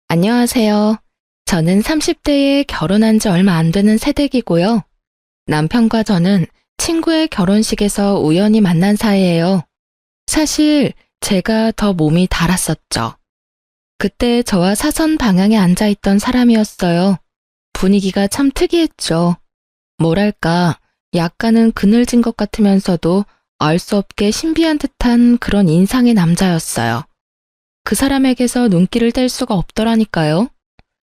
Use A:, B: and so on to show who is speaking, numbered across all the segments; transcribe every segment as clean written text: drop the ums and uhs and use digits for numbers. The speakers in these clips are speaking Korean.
A: 안녕하세요. 저는 30대에 결혼한 지 얼마 안 되는 새댁이고요. 남편과 저는 친구의 결혼식에서 우연히 만난 사이예요. 사실 제가 더 몸이 달았었죠. 그때 저와 사선 방향에 앉아있던 사람이었어요. 분위기가 참 특이했죠. 뭐랄까, 약간은 그늘진 것 같으면서도 알 수 없게 신비한 듯한 그런 인상의 남자였어요. 그 사람에게서 눈길을 뗄 수가 없더라니까요.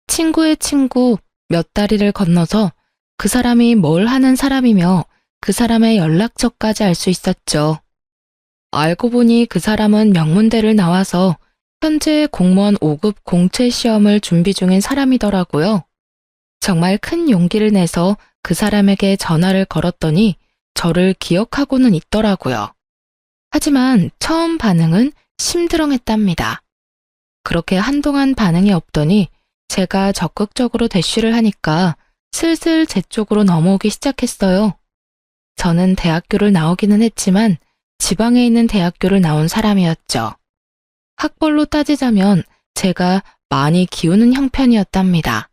A: 친구의 친구 몇 다리를 건너서 그 사람이 뭘 하는 사람이며 그 사람의 연락처까지 알 수 있었죠. 알고 보니 그 사람은 명문대를 나와서 현재 공무원 5급 공채 시험을 준비 중인 사람이더라고요. 정말 큰 용기를 내서 그 사람에게 전화를 걸었더니 저를 기억하고는 있더라고요. 하지만 처음 반응은 심드렁했답니다. 그렇게 한동안 반응이 없더니 제가 적극적으로 대쉬를 하니까 슬슬 제 쪽으로 넘어오기 시작했어요. 저는 대학교를 나오기는 했지만 지방에 있는 대학교를 나온 사람이었죠. 학벌로 따지자면 제가 많이 기우는 형편이었답니다.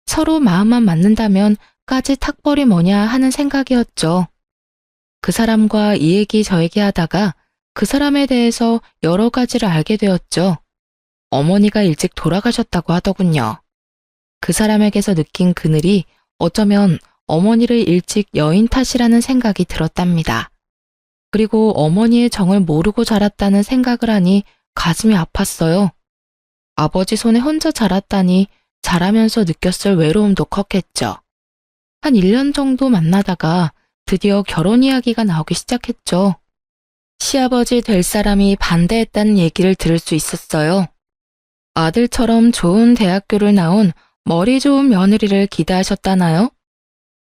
A: 서로 마음만 맞는다면 까짓 학벌이 뭐냐 하는 생각이었죠. 그 사람과 이 얘기 저 얘기 하다가 그 사람에 대해서 여러 가지를 알게 되었죠. 어머니가 일찍 돌아가셨다고 하더군요. 그 사람에게서 느낀 그늘이 어쩌면 어머니를 일찍 여인 탓이라는 생각이 들었답니다. 그리고 어머니의 정을 모르고 자랐다는 생각을 하니 가슴이 아팠어요. 아버지 손에 혼자 자랐다니 자라면서 느꼈을 외로움도 컸겠죠. 한 1년 정도 만나다가 드디어 결혼 이야기가 나오기 시작했죠. 시아버지 될 사람이 반대했다는 얘기를 들을 수 있었어요. 아들처럼 좋은 대학교를 나온 머리 좋은 며느리를 기대하셨다나요?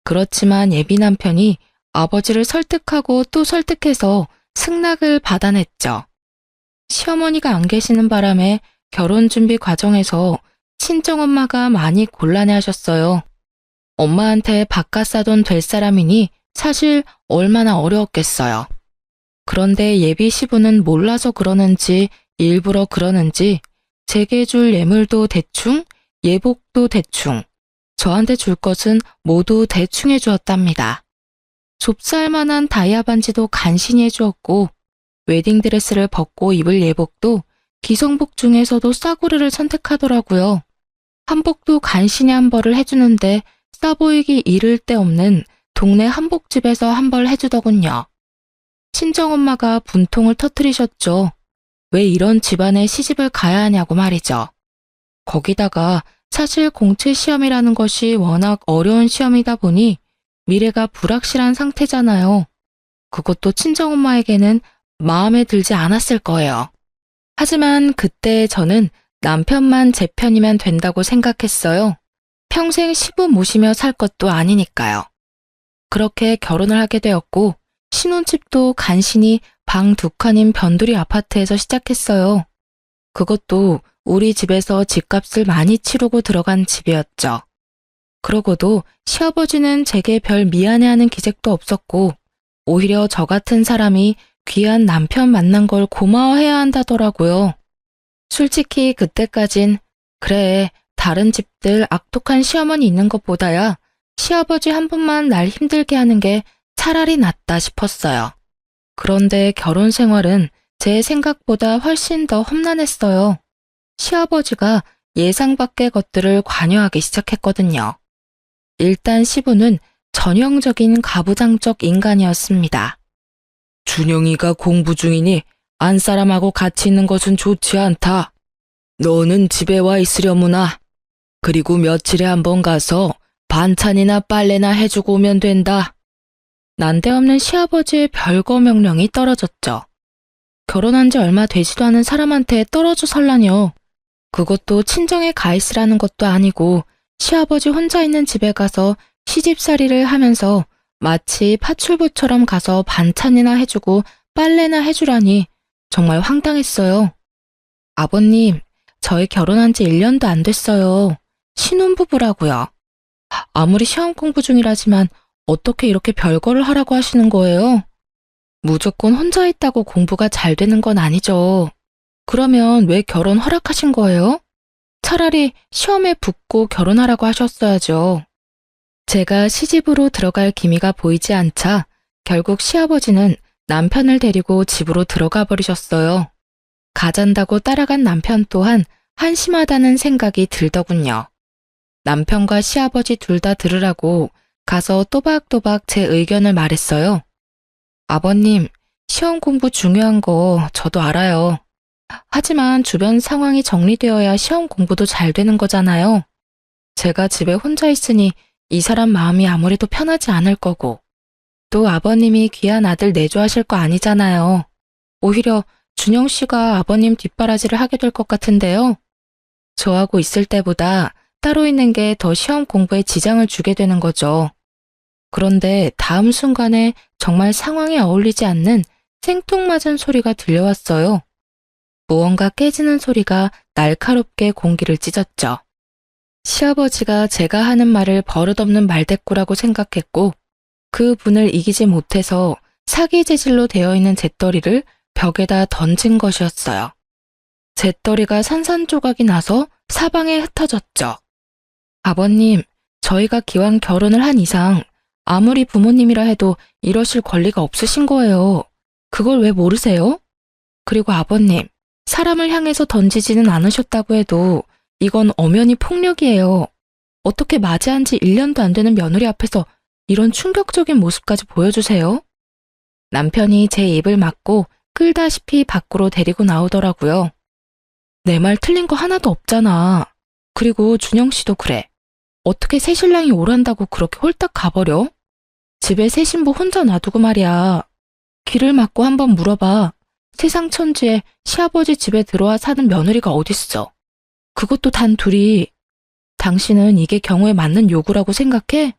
A: 그렇지만 예비 남편이 아버지를 설득하고 또 설득해서 승낙을 받아냈죠. 시어머니가 안 계시는 바람에 결혼 준비 과정에서 친정엄마가 많이 곤란해하셨어요. 엄마한테 바깥 사돈 될 사람이니 사실 얼마나 어려웠겠어요. 그런데 예비 시부는 몰라서 그러는지 일부러 그러는지 제게 줄 예물도 대충, 예복도 대충, 저한테 줄 것은 모두 대충 해주었답니다. 좁쌀만한 다이아 반지도 간신히 해주었고 웨딩드레스를 벗고 입을 예복도 기성복 중에서도 싸구려를 선택하더라고요. 한복도 간신히 한 벌을 해주는데 싸 보이기 이를 데 없는 동네 한복집에서 한 벌 해주더군요. 친정엄마가 분통을 터뜨리셨죠. 왜 이런 집안에 시집을 가야 하냐고 말이죠. 거기다가 사실 공채 시험이라는 것이 워낙 어려운 시험이다 보니 미래가 불확실한 상태잖아요. 그것도 친정엄마에게는 마음에 들지 않았을 거예요. 하지만 그때 저는 남편만 제 편이면 된다고 생각했어요. 평생 시부 모시며 살 것도 아니니까요. 그렇게 결혼을 하게 되었고 신혼집도 간신히 방 2칸인 변두리 아파트에서 시작했어요. 그것도 우리 집에서 집값을 많이 치르고 들어간 집이었죠. 그러고도 시아버지는 제게 별 미안해하는 기색도 없었고 오히려 저 같은 사람이 귀한 남편 만난 걸 고마워해야 한다더라고요. 솔직히 그때까진 그래, 다른 집들 악독한 시어머니 있는 것보다야 시아버지 한 분만 날 힘들게 하는 게 차라리 낫다 싶었어요. 그런데 결혼 생활은 제 생각보다 훨씬 더 험난했어요. 시아버지가 예상 밖의 것들을 관여하기 시작했거든요. 일단 시부는 전형적인 가부장적 인간이었습니다. 준영이가 공부 중이니 안사람하고 같이 있는 것은 좋지 않다. 너는 집에 와 있으려무나. 그리고 며칠에 한 번 가서 반찬이나 빨래나 해주고 오면 된다. 난데없는 시아버지의 별거 명령이 떨어졌죠. 결혼한 지 얼마 되지도 않은 사람한테 떨어져 살라뇨. 그것도 친정에 가 있으라는 것도 아니고 시아버지 혼자 있는 집에 가서 시집살이를 하면서 마치 파출부처럼 가서 반찬이나 해주고 빨래나 해주라니 정말 황당했어요. 아버님, 저희 결혼한 지 1년도 안 됐어요. 신혼부부라고요. 아무리 시험 공부 중이라지만 어떻게 이렇게 별거를 하라고 하시는 거예요? 무조건 혼자 있다고 공부가 잘 되는 건 아니죠. 그러면 왜 결혼 허락하신 거예요? 차라리 시험에 붙고 결혼하라고 하셨어야죠. 제가 시집으로 들어갈 기미가 보이지 않자 결국 시아버지는 남편을 데리고 집으로 들어가 버리셨어요. 가잔다고 따라간 남편 또한 한심하다는 생각이 들더군요. 남편과 시아버지 둘 다 들으라고 가서 또박또박 제 의견을 말했어요. 아버님, 시험 공부 중요한 거 저도 알아요. 하지만 주변 상황이 정리되어야 시험 공부도 잘 되는 거잖아요. 제가 집에 혼자 있으니 이 사람 마음이 아무래도 편하지 않을 거고, 또 아버님이 귀한 아들 내조하실 거 아니잖아요. 오히려 준영 씨가 아버님 뒷바라지를 하게 될 것 같은데요. 저하고 있을 때보다 따로 있는 게 더 시험 공부에 지장을 주게 되는 거죠. 그런데 다음 순간에 정말 상황에 어울리지 않는 생뚱맞은 소리가 들려왔어요. 무언가 깨지는 소리가 날카롭게 공기를 찢었죠. 시아버지가 제가 하는 말을 버릇없는 말대꾸라고 생각했고 그 분을 이기지 못해서 사기 재질로 되어 있는 잿더리를 벽에다 던진 것이었어요. 잿더리가 산산조각이 나서 사방에 흩어졌죠. 아버님, 저희가 기왕 결혼을 한 이상 아무리 부모님이라 해도 이러실 권리가 없으신 거예요. 그걸 왜 모르세요? 그리고 아버님, 사람을 향해서 던지지는 않으셨다고 해도 이건 엄연히 폭력이에요. 어떻게 맞이한 지 1년도 안 되는 며느리 앞에서 이런 충격적인 모습까지 보여주세요? 남편이 제 입을 막고 끌다시피 밖으로 데리고 나오더라고요. 내 말 틀린 거 하나도 없잖아. 그리고 준영 씨도 그래. 어떻게 새신랑이 오란다고 그렇게 홀딱 가버려? 집에 새 신부 혼자 놔두고 말이야. 귀를 막고 한번 물어봐. 세상 천지에 시아버지 집에 들어와 사는 며느리가 어딨어. 그것도 단 둘이. 당신은 이게 경우에 맞는 요구라고 생각해?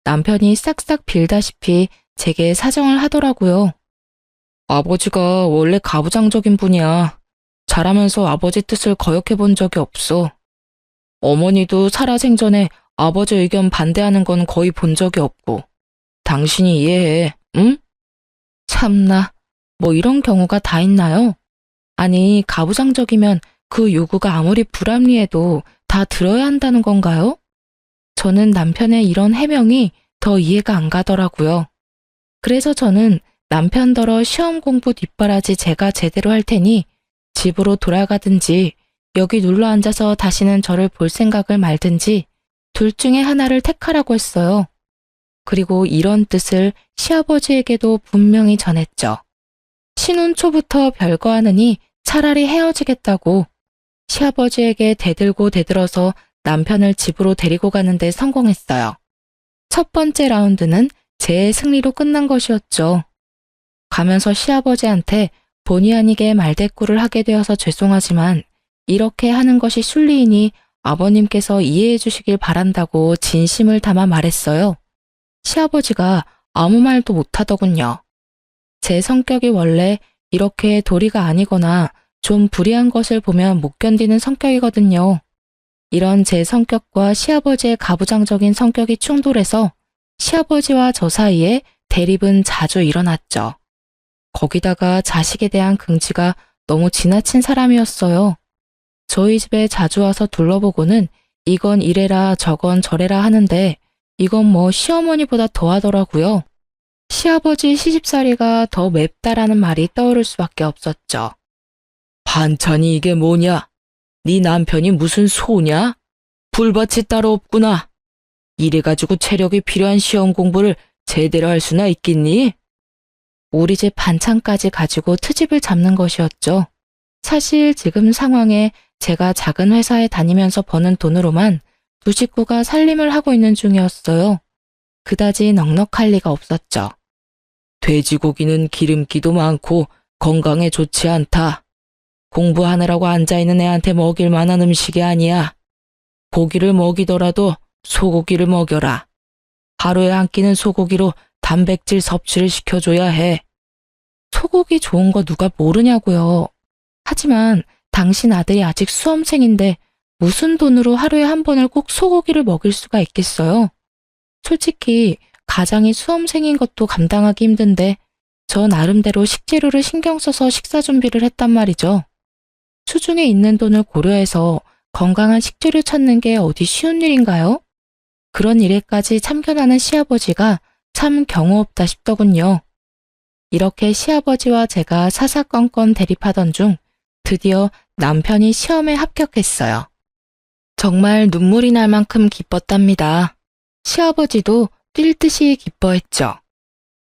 A: 남편이 싹싹 빌다시피 제게 사정을 하더라고요. 아버지가 원래 가부장적인 분이야. 자라면서 아버지 뜻을 거역해 본 적이 없어. 어머니도 살아생전에 아버지 의견 반대하는 건 거의 본 적이 없고. 당신이 이해해, 응? 참나, 뭐 이런 경우가 다 있나요? 아니, 가부장적이면 그 요구가 아무리 불합리해도 다 들어야 한다는 건가요? 저는 남편의 이런 해명이 더 이해가 안 가더라고요. 그래서 저는 남편더러 시험 공부 뒷바라지 제가 제대로 할 테니 집으로 돌아가든지 여기 눌러 앉아서 다시는 저를 볼 생각을 말든지 둘 중에 하나를 택하라고 했어요. 그리고 이런 뜻을 시아버지에게도 분명히 전했죠. 신혼 초부터 별거 하느니 차라리 헤어지겠다고. 시아버지에게 대들고 대들어서 남편을 집으로 데리고 가는데 성공했어요. 첫 번째 라운드는 제 승리로 끝난 것이었죠. 가면서 시아버지한테 본의 아니게 말대꾸를 하게 되어서 죄송하지만 이렇게 하는 것이 순리이니 아버님께서 이해해 주시길 바란다고 진심을 담아 말했어요. 시아버지가 아무 말도 못하더군요. 제 성격이 원래 이렇게 도리가 아니거나 좀 불이한 것을 보면 못 견디는 성격이거든요. 이런 제 성격과 시아버지의 가부장적인 성격이 충돌해서 시아버지와 저 사이에 대립은 자주 일어났죠. 거기다가 자식에 대한 긍지가 너무 지나친 사람이었어요. 저희 집에 자주 와서 둘러보고는 이건 이래라 저건 저래라 하는데 이건 뭐 시어머니보다 더하더라고요. 시아버지 시집살이가 더 맵다라는 말이 떠오를 수밖에 없었죠. 반찬이 이게 뭐냐? 네 남편이 무슨 소냐? 불밭이 따로 없구나. 이래가지고 체력이 필요한 시험 공부를 제대로 할 수나 있겠니? 우리 집 반찬까지 가지고 트집을 잡는 것이었죠. 사실 지금 상황에 제가 작은 회사에 다니면서 버는 돈으로만 두 식구가 살림을 하고 있는 중이었어요. 그다지 넉넉할 리가 없었죠. 돼지고기는 기름기도 많고 건강에 좋지 않다. 공부하느라고 앉아있는 애한테 먹일 만한 음식이 아니야. 고기를 먹이더라도 소고기를 먹여라. 하루에 한 끼는 소고기로 단백질 섭취를 시켜줘야 해. 소고기 좋은 거 누가 모르냐고요. 하지만 당신 아들이 아직 수험생인데 무슨 돈으로 하루에 한 번을 꼭 소고기를 먹일 수가 있겠어요? 솔직히 가장이 수험생인 것도 감당하기 힘든데 저 나름대로 식재료를 신경 써서 식사 준비를 했단 말이죠. 수중에 있는 돈을 고려해서 건강한 식재료 찾는 게 어디 쉬운 일인가요? 그런 일에까지 참견하는 시아버지가 참 경우 없다 싶더군요. 이렇게 시아버지와 제가 사사건건 대립하던 중 드디어 남편이 시험에 합격했어요. 정말 눈물이 날 만큼 기뻤답니다. 시아버지도 뛸 듯이 기뻐했죠.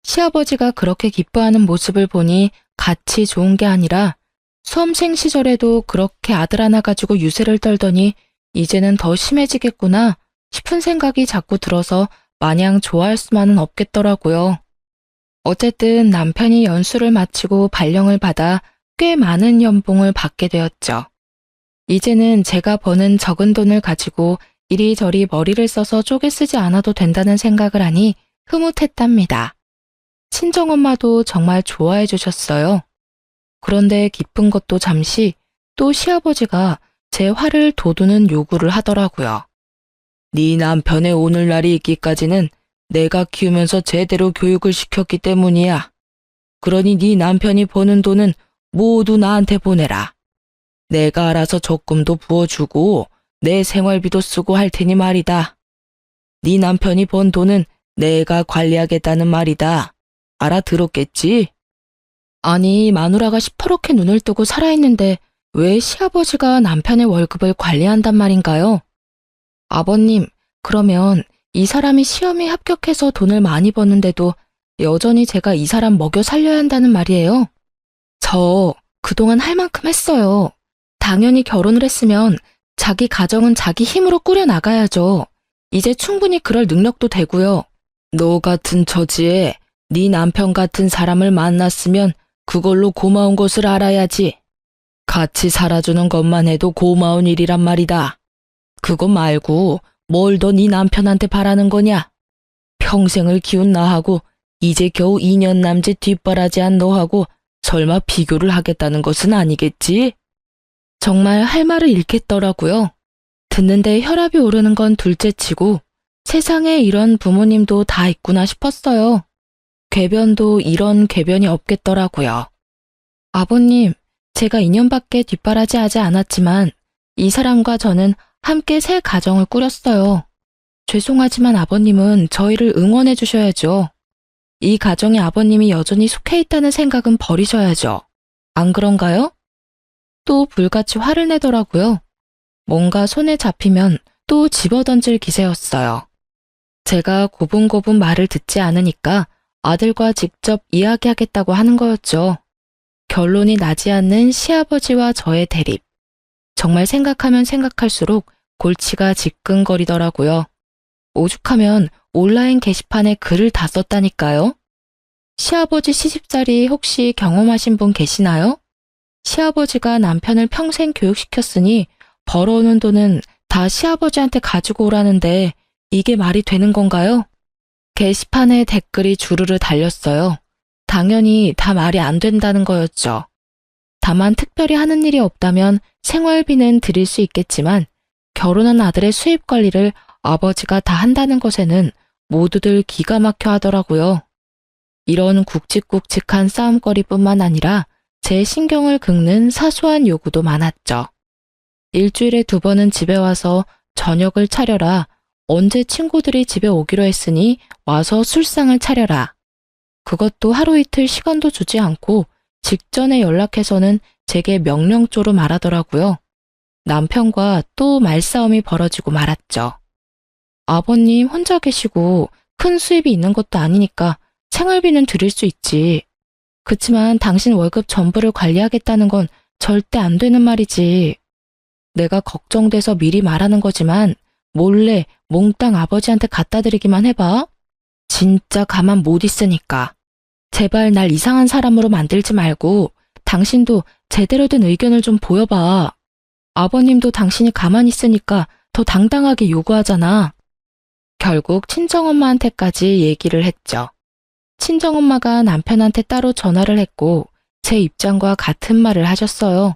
A: 시아버지가 그렇게 기뻐하는 모습을 보니 같이 좋은 게 아니라 수험생 시절에도 그렇게 아들 하나 가지고 유세를 떨더니 이제는 더 심해지겠구나 싶은 생각이 자꾸 들어서 마냥 좋아할 수만은 없겠더라고요. 어쨌든 남편이 연수를 마치고 발령을 받아 꽤 많은 연봉을 받게 되었죠. 이제는 제가 버는 적은 돈을 가지고 이리저리 머리를 써서 쪼개 쓰지 않아도 된다는 생각을 하니 흐뭇했답니다. 친정엄마도 정말 좋아해 주셨어요. 그런데 기쁜 것도 잠시 또 시아버지가 제 화를 돋우는 요구를 하더라고요. 네 남편의 오늘날이 있기까지는 내가 키우면서 제대로 교육을 시켰기 때문이야. 그러니 네 남편이 버는 돈은 모두 나한테 보내라. 내가 알아서 적금도 부어주고 내 생활비도 쓰고 할 테니 말이다. 네 남편이 번 돈은 내가 관리하겠다는 말이다. 알아들었겠지? 아니, 마누라가 시퍼렇게 눈을 뜨고 살아있는데 왜 시아버지가 남편의 월급을 관리한단 말인가요? 아버님, 그러면 이 사람이 시험에 합격해서 돈을 많이 버는데도 여전히 제가 이 사람 먹여 살려야 한다는 말이에요? 저 그동안 할 만큼 했어요. 당연히 결혼을 했으면 자기 가정은 자기 힘으로 꾸려나가야죠. 이제 충분히 그럴 능력도 되고요. 너 같은 처지에 네 남편 같은 사람을 만났으면 그걸로 고마운 것을 알아야지. 같이 살아주는 것만 해도 고마운 일이란 말이다. 그거 말고 뭘 더 네 남편한테 바라는 거냐? 평생을 키운 나하고 이제 겨우 2년 남짓 뒷바라지한 너하고 설마 비교를 하겠다는 것은 아니겠지? 정말 할 말을 잃겠더라고요. 듣는데 혈압이 오르는 건 둘째치고 세상에 이런 부모님도 다 있구나 싶었어요. 궤변도 이런 궤변이 없겠더라고요. 아버님, 제가 2년밖에 뒷바라지 하지 않았지만 이 사람과 저는 함께 새 가정을 꾸렸어요. 죄송하지만 아버님은 저희를 응원해 주셔야죠. 이 가정에 아버님이 여전히 속해 있다는 생각은 버리셔야죠. 안 그런가요? 또 불같이 화를 내더라고요. 뭔가 손에 잡히면 또 집어던질 기세였어요. 제가 고분고분 말을 듣지 않으니까 아들과 직접 이야기하겠다고 하는 거였죠. 결론이 나지 않는 시아버지와 저의 대립. 정말 생각하면 생각할수록 골치가 지끈거리더라고요. 오죽하면 온라인 게시판에 글을 다 썼다니까요. 시아버지 시집살이 혹시 경험하신 분 계시나요? 시아버지가 남편을 평생 교육시켰으니 벌어오는 돈은 다 시아버지한테 가지고 오라는데 이게 말이 되는 건가요? 게시판에 댓글이 주르르 달렸어요. 당연히 다 말이 안 된다는 거였죠. 다만 특별히 하는 일이 없다면 생활비는 드릴 수 있겠지만 결혼한 아들의 수입 관리를 아버지가 다 한다는 것에는 모두들 기가 막혀 하더라고요. 이런 굵직굵직한 싸움거리뿐만 아니라 제 신경을 긁는 사소한 요구도 많았죠. 일주일에 2번은 집에 와서 저녁을 차려라. 언제 친구들이 집에 오기로 했으니 와서 술상을 차려라. 그것도 하루 이틀 시간도 주지 않고 직전에 연락해서는 제게 명령조로 말하더라고요. 남편과 또 말싸움이 벌어지고 말았죠. 아버님 혼자 계시고 큰 수입이 있는 것도 아니니까 생활비는 드릴 수 있지. 그치만 당신 월급 전부를 관리하겠다는 건 절대 안 되는 말이지. 내가 걱정돼서 미리 말하는 거지만 몰래 몽땅 아버지한테 갖다 드리기만 해봐. 진짜 가만 못 있으니까. 제발 날 이상한 사람으로 만들지 말고 당신도 제대로 된 의견을 좀 보여봐. 아버님도 당신이 가만히 있으니까 더 당당하게 요구하잖아. 결국 친정엄마한테까지 얘기를 했죠. 친정엄마가 남편한테 따로 전화를 했고 제 입장과 같은 말을 하셨어요.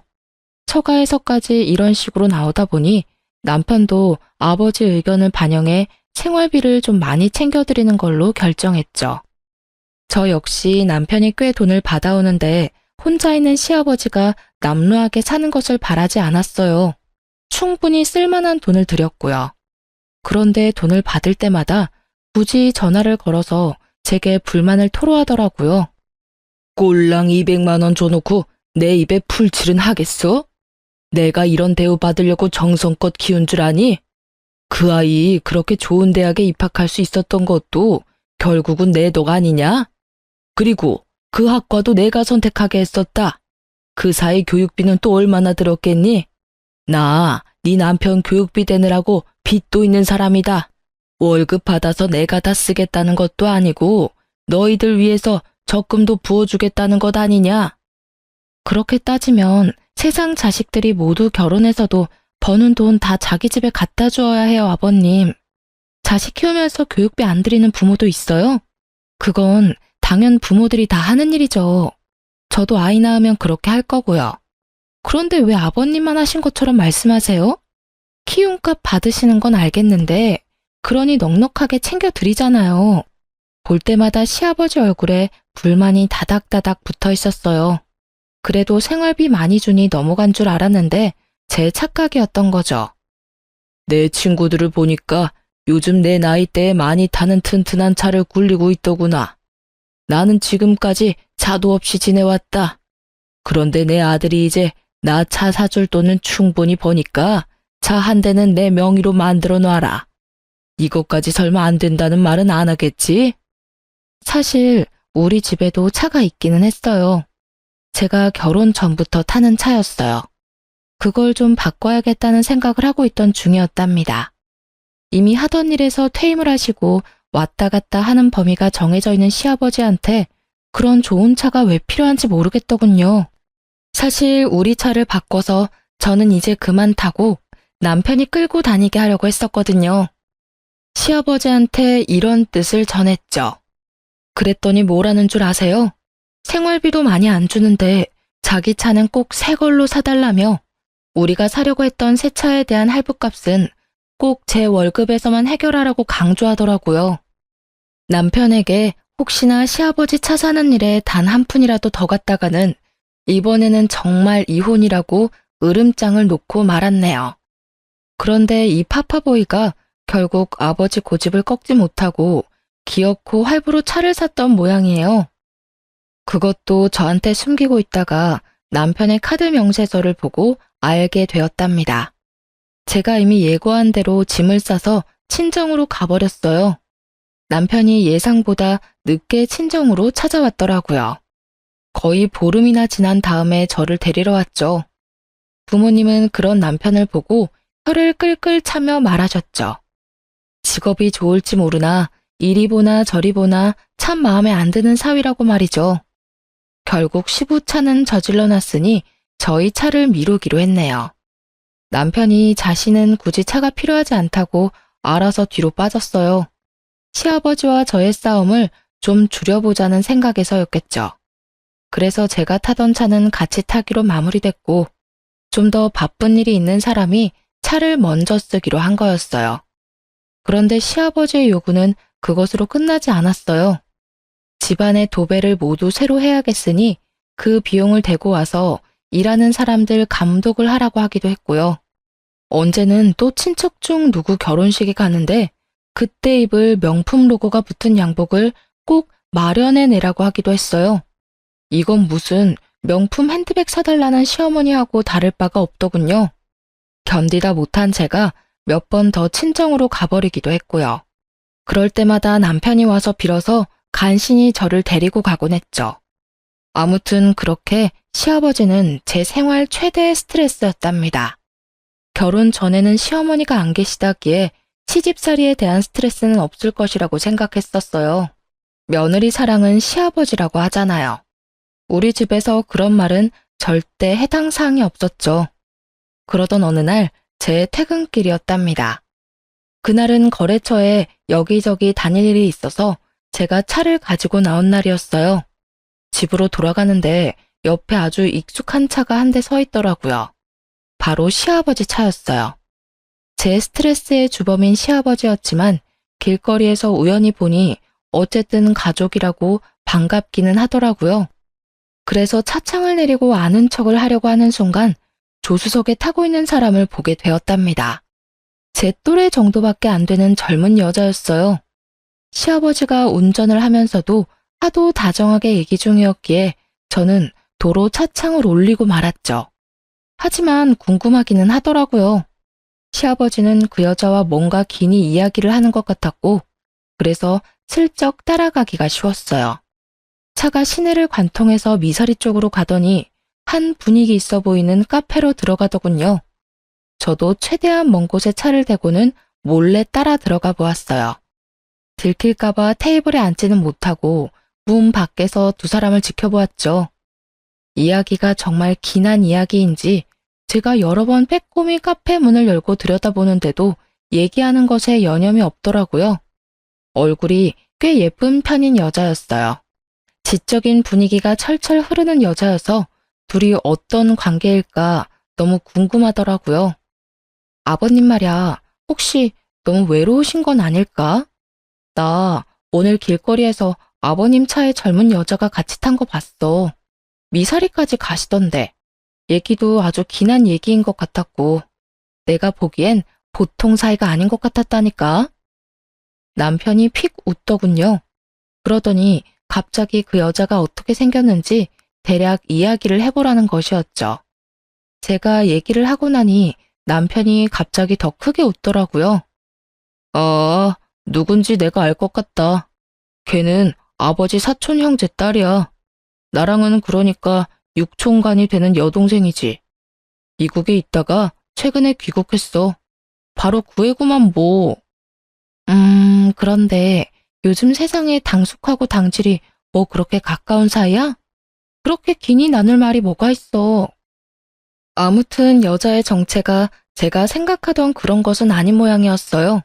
A: 처가에서까지 이런 식으로 나오다 보니 남편도 아버지 의견을 반영해 생활비를 좀 많이 챙겨드리는 걸로 결정했죠. 저 역시 남편이 꽤 돈을 받아오는데 혼자 있는 시아버지가 남루하게 사는 것을 바라지 않았어요. 충분히 쓸만한 돈을 들였고요. 그런데 돈을 받을 때마다 굳이 전화를 걸어서 제게 불만을 토로하더라고요. 꼴랑 200만 원 줘놓고 내 입에 풀칠은 하겠어? 내가 이런 대우 받으려고 정성껏 키운 줄 아니? 그 아이 그렇게 좋은 대학에 입학할 수 있었던 것도 결국은 내 덕 아니냐? 그리고 그 학과도 내가 선택하게 했었다. 그 사이 교육비는 또 얼마나 들었겠니? 나 네 남편 교육비 대느라고 빚도 있는 사람이다. 월급 받아서 내가 다 쓰겠다는 것도 아니고 너희들 위해서 적금도 부어주겠다는 것 아니냐? 그렇게 따지면 세상 자식들이 모두 결혼해서도 버는 돈 다 자기 집에 갖다 주어야 해요, 아버님. 자식 키우면서 교육비 안 드리는 부모도 있어요? 그건 당연 부모들이 다 하는 일이죠. 저도 아이 낳으면 그렇게 할 거고요. 그런데 왜 아버님만 하신 것처럼 말씀하세요? 키움값 받으시는 건 알겠는데 그러니 넉넉하게 챙겨드리잖아요. 볼 때마다 시아버지 얼굴에 불만이 다닥다닥 붙어 있었어요. 그래도 생활비 많이 주니 넘어간 줄 알았는데 제 착각이었던 거죠. 내 친구들을 보니까 요즘 내 나이대에 많이 타는 튼튼한 차를 굴리고 있더구나. 나는 지금까지 차도 없이 지내왔다. 그런데 내 아들이 이제 나 차 사줄 돈은 충분히 버니까 차 한 대는 내 명의로 만들어 놔라. 이것까지 설마 안 된다는 말은 안 하겠지? 사실 우리 집에도 차가 있기는 했어요. 제가 결혼 전부터 타는 차였어요. 그걸 좀 바꿔야겠다는 생각을 하고 있던 중이었답니다. 이미 하던 일에서 퇴임을 하시고 왔다 갔다 하는 범위가 정해져 있는 시아버지한테 그런 좋은 차가 왜 필요한지 모르겠더군요. 사실 우리 차를 바꿔서 저는 이제 그만 타고 남편이 끌고 다니게 하려고 했었거든요. 시아버지한테 이런 뜻을 전했죠. 그랬더니 뭐라는 줄 아세요? 생활비도 많이 안 주는데 자기 차는 꼭 새 걸로 사달라며 우리가 사려고 했던 새 차에 대한 할부값은 꼭 제 월급에서만 해결하라고 강조하더라고요. 남편에게 혹시나 시아버지 차 사는 일에 단 한 푼이라도 더 갔다가는 이번에는 정말 이혼이라고 으름장을 놓고 말았네요. 그런데 이 파파보이가 결국 아버지 고집을 꺾지 못하고 기어코 할부로 차를 샀던 모양이에요. 그것도 저한테 숨기고 있다가 남편의 카드 명세서를 보고 알게 되었답니다. 제가 이미 예고한 대로 짐을 싸서 친정으로 가버렸어요. 남편이 예상보다 늦게 친정으로 찾아왔더라고요. 거의 보름이나 지난 다음에 저를 데리러 왔죠. 부모님은 그런 남편을 보고 혀를 끌끌 차며 말하셨죠. 직업이 좋을지 모르나 이리 보나 저리 보나 참 마음에 안 드는 사위라고 말이죠. 결국 시부차는 저질러 놨으니 저희 차를 미루기로 했네요. 남편이 자신은 굳이 차가 필요하지 않다고 알아서 뒤로 빠졌어요. 시아버지와 저의 싸움을 좀 줄여보자는 생각에서였겠죠. 그래서 제가 타던 차는 같이 타기로 마무리됐고 좀 더 바쁜 일이 있는 사람이 차를 먼저 쓰기로 한 거였어요. 그런데 시아버지의 요구는 그것으로 끝나지 않았어요. 집안의 도배를 모두 새로 해야겠으니 그 비용을 대고 와서 일하는 사람들 감독을 하라고 하기도 했고요. 언제는 또 친척 중 누구 결혼식에 가는데 그때 입을 명품 로고가 붙은 양복을 꼭 마련해내라고 하기도 했어요. 이건 무슨 명품 핸드백 사달라는 시어머니하고 다를 바가 없더군요. 견디다 못한 제가 몇 번 더 친정으로 가버리기도 했고요. 그럴 때마다 남편이 와서 빌어서 간신히 저를 데리고 가곤 했죠. 아무튼 그렇게 시아버지는 제 생활 최대의 스트레스였답니다. 결혼 전에는 시어머니가 안 계시다기에 시집살이에 대한 스트레스는 없을 것이라고 생각했었어요. 며느리 사랑은 시아버지라고 하잖아요. 우리 집에서 그런 말은 절대 해당 사항이 없었죠. 그러던 어느 날 제 퇴근길이었답니다. 그날은 거래처에 여기저기 다닐 일이 있어서 제가 차를 가지고 나온 날이었어요. 집으로 돌아가는데 옆에 아주 익숙한 차가 한 대 서 있더라고요. 바로 시아버지 차였어요. 제 스트레스의 주범인 시아버지였지만 길거리에서 우연히 보니 어쨌든 가족이라고 반갑기는 하더라고요. 그래서 차창을 내리고 아는 척을 하려고 하는 순간 조수석에 타고 있는 사람을 보게 되었답니다. 제 또래 정도밖에 안 되는 젊은 여자였어요. 시아버지가 운전을 하면서도 하도 다정하게 얘기 중이었기에 저는 도로 차창을 올리고 말았죠. 하지만 궁금하기는 하더라고요. 시아버지는 그 여자와 뭔가 긴히 이야기를 하는 것 같았고, 그래서 슬쩍 따라가기가 쉬웠어요. 차가 시내를 관통해서 미사리 쪽으로 가더니 한 분위기 있어 보이는 카페로 들어가더군요. 저도 최대한 먼 곳에 차를 대고는 몰래 따라 들어가 보았어요. 들킬까봐 테이블에 앉지는 못하고 문 밖에서 두 사람을 지켜보았죠. 이야기가 정말 긴한 이야기인지 제가 여러 번 빼꼼히 카페 문을 열고 들여다보는데도 얘기하는 것에 여념이 없더라고요. 얼굴이 꽤 예쁜 편인 여자였어요. 지적인 분위기가 철철 흐르는 여자여서 둘이 어떤 관계일까 너무 궁금하더라고요. 아버님 말야, 혹시 너무 외로우신 건 아닐까? 나 오늘 길거리에서 아버님 차에 젊은 여자가 같이 탄 거 봤어. 미사리까지 가시던데. 얘기도 아주 긴한 얘기인 것 같았고, 내가 보기엔 보통 사이가 아닌 것 같았다니까. 남편이 픽 웃더군요. 그러더니 갑자기 그 여자가 어떻게 생겼는지 대략 이야기를 해보라는 것이었죠. 제가 얘기를 하고 나니 남편이 갑자기 더 크게 웃더라고요. 아, 누군지 내가 알 것 같다. 걔는 아버지 사촌 형제 딸이야. 나랑은 그러니까 육촌간이 되는 여동생이지. 미국에 있다가 최근에 귀국했어. 바로 구해구만 뭐. 그런데 요즘 세상에 당숙하고 당질이 뭐 그렇게 가까운 사이야? 그렇게 긴히 나눌 말이 뭐가 있어. 아무튼 여자의 정체가 제가 생각하던 그런 것은 아닌 모양이었어요.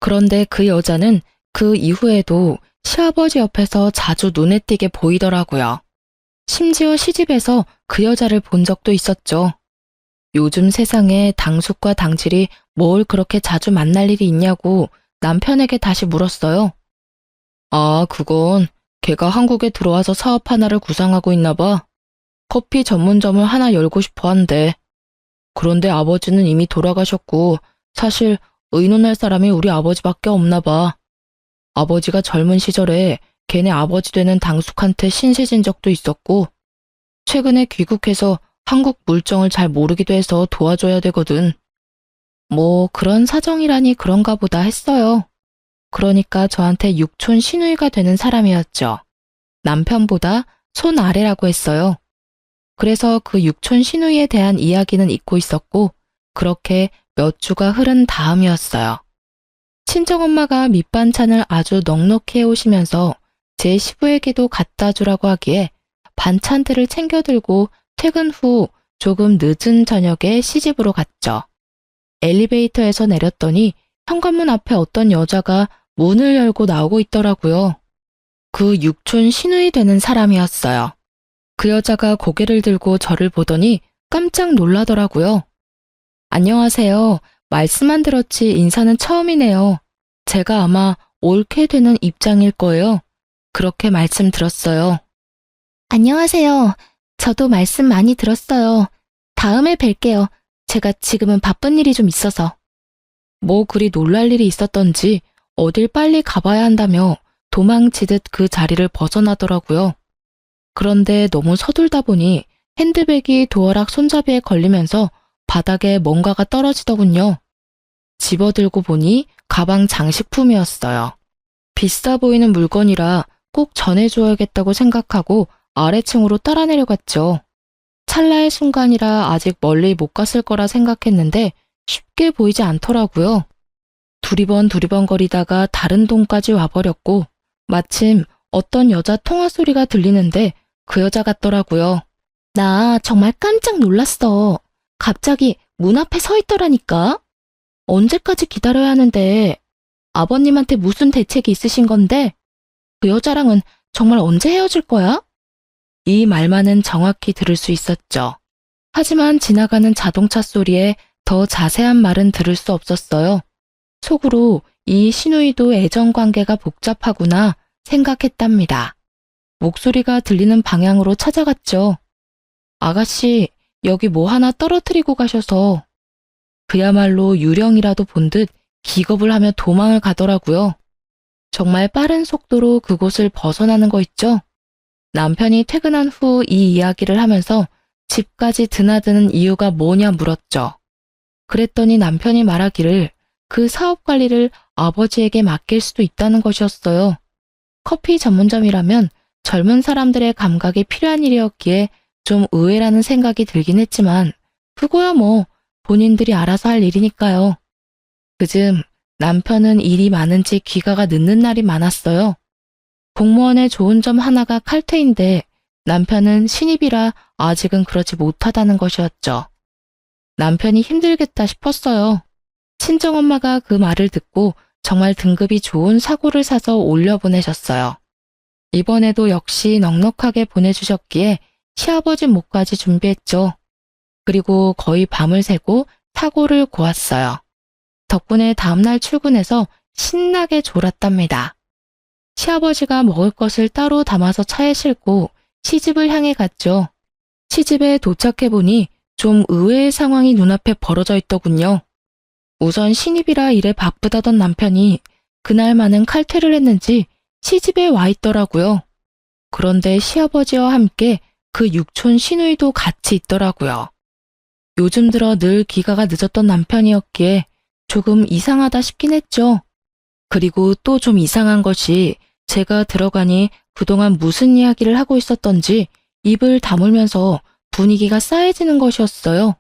A: 그런데 그 여자는 그 이후에도 시아버지 옆에서 자주 눈에 띄게 보이더라고요. 심지어 시집에서 그 여자를 본 적도 있었죠. 요즘 세상에 당숙과 당질이 뭘 그렇게 자주 만날 일이 있냐고 남편에게 다시 물었어요. 아, 그건 걔가 한국에 들어와서 사업 하나를 구상하고 있나 봐. 커피 전문점을 하나 열고 싶어 한대. 그런데 아버지는 이미 돌아가셨고 사실 의논할 사람이 우리 아버지밖에 없나 봐. 아버지가 젊은 시절에 걔네 아버지 되는 당숙한테 신세진 적도 있었고 최근에 귀국해서 한국 물정을 잘 모르기도 해서 도와줘야 되거든. 뭐 그런 사정이라니 그런가 보다 했어요. 그러니까 저한테 육촌 시누이가 되는 사람이었죠. 남편보다 손 아래라고 했어요. 그래서 그 육촌 시누이에 대한 이야기는 잊고 있었고 그렇게 몇 주가 흐른 다음이었어요. 친정엄마가 밑반찬을 아주 넉넉히 해오시면서 제 시부에게도 갖다 주라고 하기에 반찬들을 챙겨 들고 퇴근 후 조금 늦은 저녁에 시집으로 갔죠. 엘리베이터에서 내렸더니 현관문 앞에 어떤 여자가 문을 열고 나오고 있더라고요. 그 육촌 시누이 되는 사람이었어요. 그 여자가 고개를 들고 저를 보더니 깜짝 놀라더라고요. 안녕하세요. 말씀만 들었지 인사는 처음이네요. 제가 아마 옳게 되는 입장일 거예요. 그렇게 말씀 들었어요. 안녕하세요. 저도 말씀 많이 들었어요. 다음에 뵐게요. 제가 지금은 바쁜 일이 좀 있어서. 뭐 그리 놀랄 일이 있었던지 어딜 빨리 가봐야 한다며 도망치듯 그 자리를 벗어나더라고요. 그런데 너무 서둘다 보니 핸드백이 도어락 손잡이에 걸리면서 바닥에 뭔가가 떨어지더군요. 집어들고 보니 가방 장식품이었어요. 비싸 보이는 물건이라 꼭 전해줘야겠다고 생각하고 아래층으로 따라 내려갔죠. 찰나의 순간이라 아직 멀리 못 갔을 거라 생각했는데 쉽게 보이지 않더라고요. 두리번거리다가 다른 동까지 와버렸고 마침 어떤 여자 통화 소리가 들리는데 그 여자 같더라고요. 나 정말 깜짝 놀랐어. 갑자기 문 앞에 서 있더라니까. 언제까지 기다려야 하는데 아버님한테 무슨 대책이 있으신 건데 그 여자랑은 정말 언제 헤어질 거야? 이 말만은 정확히 들을 수 있었죠. 하지만 지나가는 자동차 소리에 더 자세한 말은 들을 수 없었어요. 속으로 이 시누이도 애정관계가 복잡하구나 생각했답니다. 목소리가 들리는 방향으로 찾아갔죠. 아가씨, 여기 뭐 하나 떨어뜨리고 가셔서 그야말로 유령이라도 본 듯 기겁을 하며 도망을 가더라고요. 정말 빠른 속도로 그곳을 벗어나는 거 있죠? 남편이 퇴근한 후 이 이야기를 하면서 집까지 드나드는 이유가 뭐냐 물었죠. 그랬더니 남편이 말하기를 그 사업 관리를 아버지에게 맡길 수도 있다는 것이었어요. 커피 전문점이라면 젊은 사람들의 감각이 필요한 일이었기에 좀 의외라는 생각이 들긴 했지만 그거야 뭐 본인들이 알아서 할 일이니까요. 그즘 남편은 일이 많은지 귀가가 늦는 날이 많았어요. 공무원의 좋은 점 하나가 칼퇴인데 남편은 신입이라 아직은 그러지 못하다는 것이었죠. 남편이 힘들겠다 싶었어요. 친정엄마가 그 말을 듣고 정말 등급이 좋은 사고를 사서 올려보내셨어요. 이번에도 역시 넉넉하게 보내주셨기에 시아버지 몫까지 준비했죠. 그리고 거의 밤을 새고 사고를 고았어요. 덕분에 다음날 출근해서 신나게 졸았답니다. 시아버지가 먹을 것을 따로 담아서 차에 싣고 시집을 향해 갔죠. 시집에 도착해보니 좀 의외의 상황이 눈앞에 벌어져 있더군요. 우선 신입이라 일에 바쁘다던 남편이 그날만은 칼퇴를 했는지 시집에 와 있더라고요. 그런데 시아버지와 함께 그 육촌 시누이도 같이 있더라고요. 요즘 들어 늘 귀가가 늦었던 남편이었기에 조금 이상하다 싶긴 했죠. 그리고 또 좀 이상한 것이 제가 들어가니 그동안 무슨 이야기를 하고 있었던지 입을 다물면서 분위기가 싸해지는 것이었어요.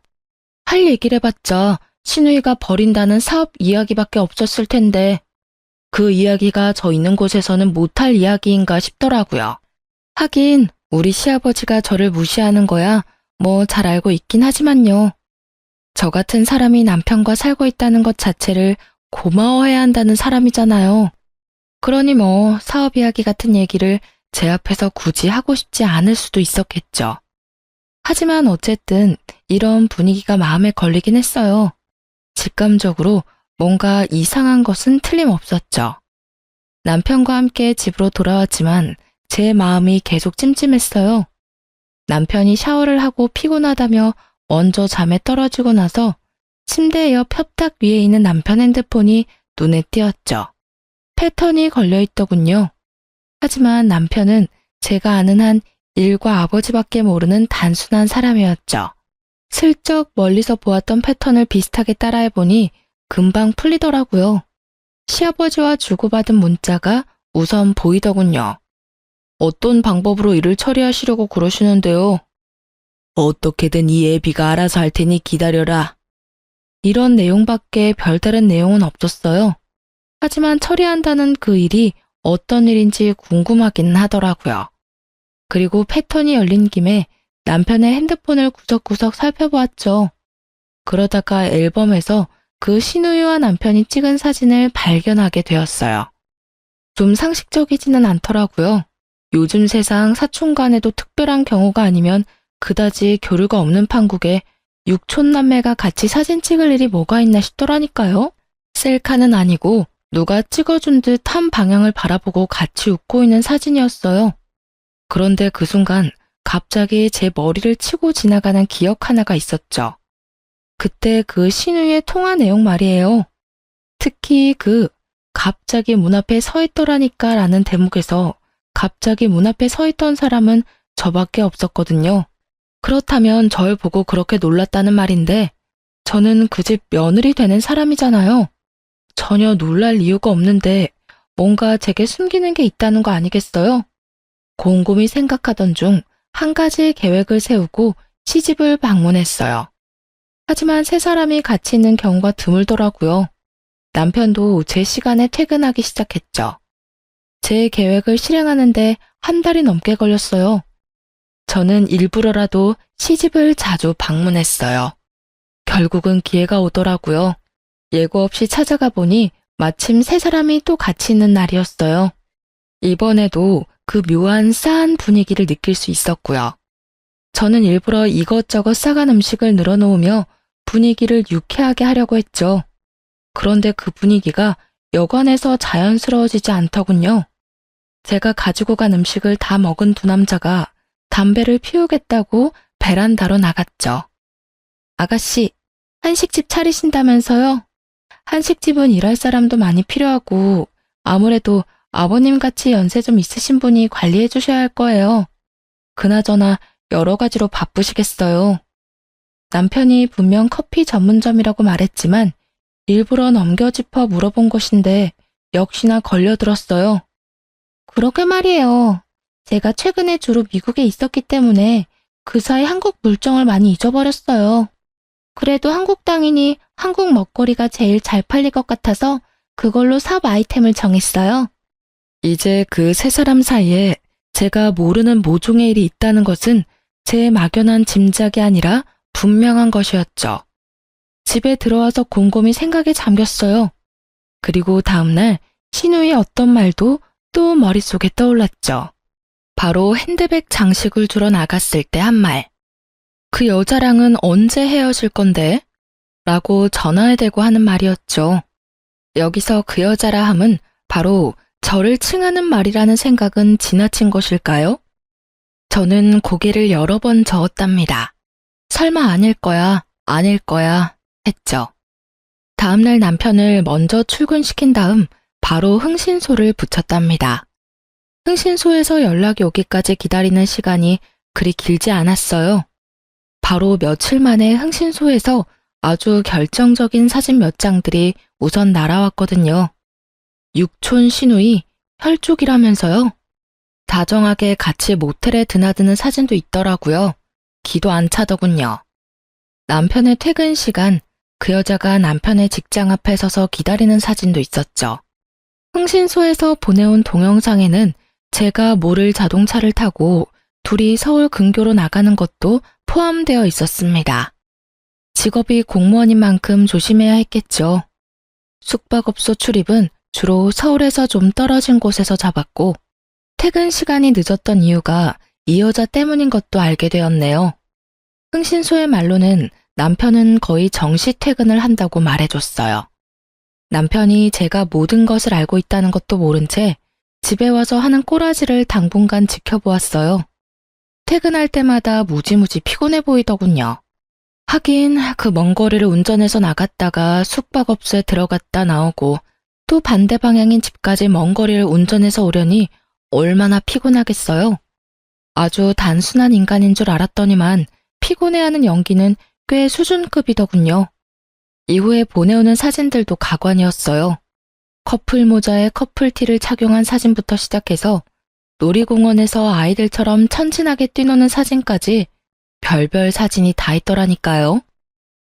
A: 할 얘기를 해봤자 시누이가 벌인다는 사업 이야기밖에 없었을 텐데 그 이야기가 저 있는 곳에서는 못할 이야기인가 싶더라고요. 하긴 우리 시아버지가 저를 무시하는 거야 뭐 잘 알고 있긴 하지만요. 저 같은 사람이 남편과 살고 있다는 것 자체를 고마워해야 한다는 사람이잖아요. 그러니 뭐 사업 이야기 같은 얘기를 제 앞에서 굳이 하고 싶지 않을 수도 있었겠죠. 하지만 어쨌든 이런 분위기가 마음에 걸리긴 했어요. 직감적으로 뭔가 이상한 것은 틀림없었죠. 남편과 함께 집으로 돌아왔지만 제 마음이 계속 찜찜했어요. 남편이 샤워를 하고 피곤하다며 먼저 잠에 떨어지고 나서 침대 옆 협탁 위에 있는 남편 핸드폰이 눈에 띄었죠. 패턴이 걸려 있더군요. 하지만 남편은 제가 아는 한 일과 아버지밖에 모르는 단순한 사람이었죠. 슬쩍 멀리서 보았던 패턴을 비슷하게 따라해보니 금방 풀리더라고요. 시아버지와 주고받은 문자가 우선 보이더군요. 어떤 방법으로 일을 처리하시려고 그러시는데요? 어떻게든 이 애비가 알아서 할 테니 기다려라. 이런 내용밖에 별다른 내용은 없었어요. 하지만 처리한다는 그 일이 어떤 일인지 궁금하긴 하더라고요. 그리고 패턴이 열린 김에 남편의 핸드폰을 구석구석 살펴보았죠. 그러다가 앨범에서 그 시누이와 남편이 찍은 사진을 발견하게 되었어요. 좀 상식적이지는 않더라고요. 요즘 세상 사촌 간에도 특별한 경우가 아니면 그다지 교류가 없는 판국에 육촌남매가 같이 사진 찍을 일이 뭐가 있나 싶더라니까요. 셀카는 아니고 누가 찍어준 듯 한 방향을 바라보고 같이 웃고 있는 사진이었어요. 그런데 그 순간 갑자기 제 머리를 치고 지나가는 기억 하나가 있었죠. 그때 그 시누이의 통화 내용 말이에요. 특히 그 갑자기 문 앞에 서 있더라니까 라는 대목에서 갑자기 문 앞에 서 있던 사람은 저밖에 없었거든요. 그렇다면 절 보고 그렇게 놀랐다는 말인데 저는 그 집 며느리 되는 사람이잖아요. 전혀 놀랄 이유가 없는데 뭔가 제게 숨기는 게 있다는 거 아니겠어요? 곰곰이 생각하던 중 한 가지 계획을 세우고 시집을 방문했어요. 하지만 세 사람이 같이 있는 경우가 드물더라고요. 남편도 제 시간에 퇴근하기 시작했죠. 제 계획을 실행하는데 한 달이 넘게 걸렸어요. 저는 일부러라도 시집을 자주 방문했어요. 결국은 기회가 오더라고요. 예고 없이 찾아가 보니 마침 세 사람이 또 같이 있는 날이었어요. 이번에도 그 묘한 싸한 분위기를 느낄 수 있었고요. 저는 일부러 이것저것 싸간 음식을 늘어놓으며 분위기를 유쾌하게 하려고 했죠. 그런데 그 분위기가 여관에서 자연스러워지지 않더군요. 제가 가지고 간 음식을 다 먹은 두 남자가 담배를 피우겠다고 베란다로 나갔죠. 아가씨, 한식집 차리신다면서요? 한식집은 일할 사람도 많이 필요하고 아무래도 아버님같이 연세 좀 있으신 분이 관리해 주셔야 할 거예요. 그나저나 여러 가지로 바쁘시겠어요. 남편이 분명 커피 전문점이라고 말했지만 일부러 넘겨짚어 물어본 것인데 역시나 걸려들었어요. 그러게 말이에요. 제가 최근에 주로 미국에 있었기 때문에 그 사이 한국 물정을 많이 잊어버렸어요. 그래도 한국 땅이니 한국 먹거리가 제일 잘 팔릴 것 같아서 그걸로 사업 아이템을 정했어요. 이제 그 세 사람 사이에 제가 모르는 모종의 일이 있다는 것은 제 막연한 짐작이 아니라 분명한 것이었죠. 집에 들어와서 곰곰이 생각에 잠겼어요. 그리고 다음날 신우의 어떤 말도 또 머릿속에 떠올랐죠. 바로 핸드백 장식을 주러 나갔을 때 한 말. 그 여자랑은 언제 헤어질 건데? 라고 전화에 대고 하는 말이었죠. 여기서 그 여자라 함은 바로 저를 칭하는 말이라는 생각은 지나친 것일까요? 저는 고개를 여러 번 저었답니다. 설마 아닐 거야, 아닐 거야 했죠. 다음날 남편을 먼저 출근시킨 다음 바로 흥신소를 붙였답니다. 흥신소에서 연락이 오기까지 기다리는 시간이 그리 길지 않았어요. 바로 며칠 만에 흥신소에서 아주 결정적인 사진 몇 장들이 우선 날아왔거든요. 육촌 시누이 혈족이라면서요. 다정하게 같이 모텔에 드나드는 사진도 있더라고요. 기도 안 차더군요. 남편의 퇴근 시간, 그 여자가 남편의 직장 앞에 서서 기다리는 사진도 있었죠. 흥신소에서 보내온 동영상에는 제가 모를 자동차를 타고 둘이 서울 근교로 나가는 것도 포함되어 있었습니다. 직업이 공무원인 만큼 조심해야 했겠죠. 숙박업소 출입은 주로 서울에서 좀 떨어진 곳에서 잡았고 퇴근 시간이 늦었던 이유가 이 여자 때문인 것도 알게 되었네요. 흥신소의 말로는 남편은 거의 정시 퇴근을 한다고 말해줬어요. 남편이 제가 모든 것을 알고 있다는 것도 모른 채 집에 와서 하는 꼬라지를 당분간 지켜보았어요. 퇴근할 때마다 무지무지 피곤해 보이더군요. 하긴 그 먼 거리를 운전해서 나갔다가 숙박업소에 들어갔다 나오고 또 반대 방향인 집까지 먼 거리를 운전해서 오려니 얼마나 피곤하겠어요. 아주 단순한 인간인 줄 알았더니만 피곤해하는 연기는 꽤 수준급이더군요. 이후에 보내오는 사진들도 가관이었어요. 커플 모자에 커플티를 착용한 사진부터 시작해서 놀이공원에서 아이들처럼 천진하게 뛰노는 사진까지 별별 사진이 다 있더라니까요.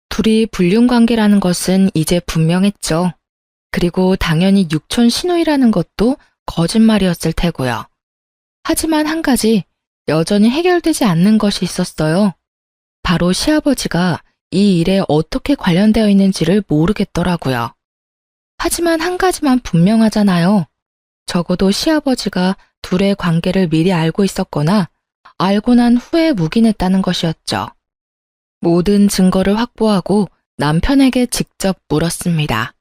A: 둘이 불륜관계라는 것은 이제 분명했죠. 그리고 당연히 육촌 시누이라는 것도 거짓말이었을 테고요. 하지만 한 가지 여전히 해결되지 않는 것이 있었어요. 바로 시아버지가 이 일에 어떻게 관련되어 있는지를 모르겠더라고요. 하지만 한 가지만 분명하잖아요. 적어도 시아버지가 둘의 관계를 미리 알고 있었거나 알고 난 후에 묵인했다는 것이었죠. 모든 증거를 확보하고 남편에게 직접 물었습니다.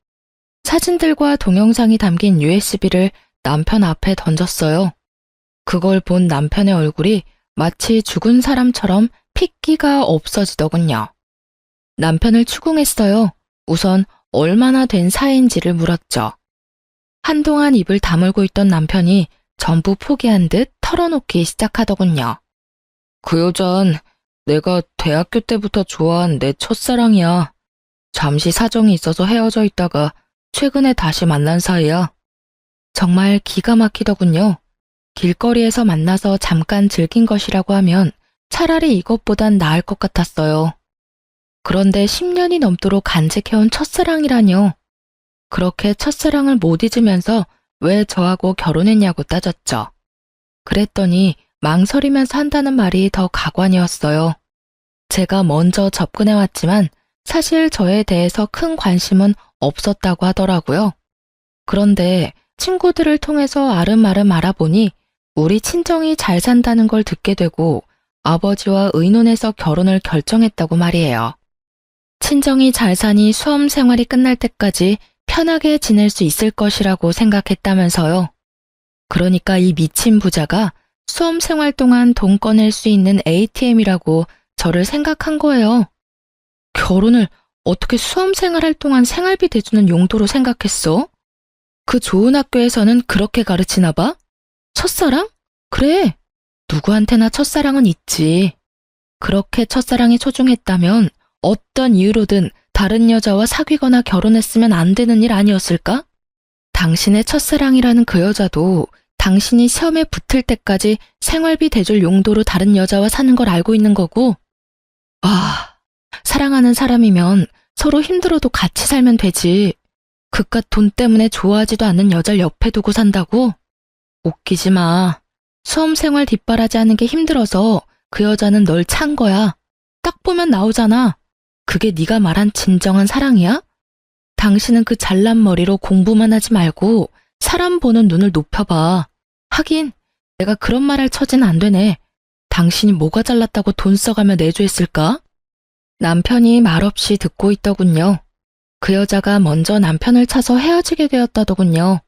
A: 사진들과 동영상이 담긴 USB를 남편 앞에 던졌어요. 그걸 본 남편의 얼굴이 마치 죽은 사람처럼 핏기가 없어지더군요. 남편을 추궁했어요. 우선 얼마나 된 사이인지를 물었죠. 한동안 입을 다물고 있던 남편이 전부 포기한 듯 털어놓기 시작하더군요. 그 여잔 내가 대학교 때부터 좋아한 내 첫사랑이야. 잠시 사정이 있어서 헤어져 있다가 최근에 다시 만난 사이야. 정말 기가 막히더군요. 길거리에서 만나서 잠깐 즐긴 것이라고 하면 차라리 이것보단 나을 것 같았어요. 그런데 10년이 넘도록 간직해온 첫사랑이라뇨. 그렇게 첫사랑을 못 잊으면서 왜 저하고 결혼했냐고 따졌죠. 그랬더니 망설이면서 한다는 말이 더 가관이었어요. 제가 먼저 접근해왔지만 사실 저에 대해서 큰 관심은 없었다고 하더라고요. 그런데 친구들을 통해서 아름아름 알아보니 우리 친정이 잘 산다는 걸 듣게 되고 아버지와 의논해서 결혼을 결정했다고 말이에요. 친정이 잘 사니 수험 생활이 끝날 때까지 편하게 지낼 수 있을 것이라고 생각했다면서요. 그러니까 이 미친 부자가 수험 생활 동안 돈 꺼낼 수 있는 ATM이라고 저를 생각한 거예요. 결혼을 어떻게 수험생활 동안 생활비 대주는 용도로 생각했어? 그 좋은 학교에서는 그렇게 가르치나 봐? 첫사랑? 그래. 누구한테나 첫사랑은 있지. 그렇게 첫사랑이 소중했다면 어떤 이유로든 다른 여자와 사귀거나 결혼했으면 안 되는 일 아니었을까? 당신의 첫사랑이라는 그 여자도 당신이 시험에 붙을 때까지 생활비 대줄 용도로 다른 여자와 사는 걸 알고 있는 거고, 사랑하는 사람이면 서로 힘들어도 같이 살면 되지. 그깟 돈 때문에 좋아하지도 않는 여자를 옆에 두고 산다고? 웃기지 마. 수험생활 뒷바라지 하는 게 힘들어서 그 여자는 널 찬 거야. 딱 보면 나오잖아. 그게 네가 말한 진정한 사랑이야? 당신은 그 잘난 머리로 공부만 하지 말고 사람 보는 눈을 높여봐. 하긴 내가 그런 말 할 처지는 안 되네. 당신이 뭐가 잘났다고 돈 써가며 내조했을까? 남편이 말없이 듣고 있더군요. 그 여자가 먼저 남편을 차서 헤어지게 되었다더군요.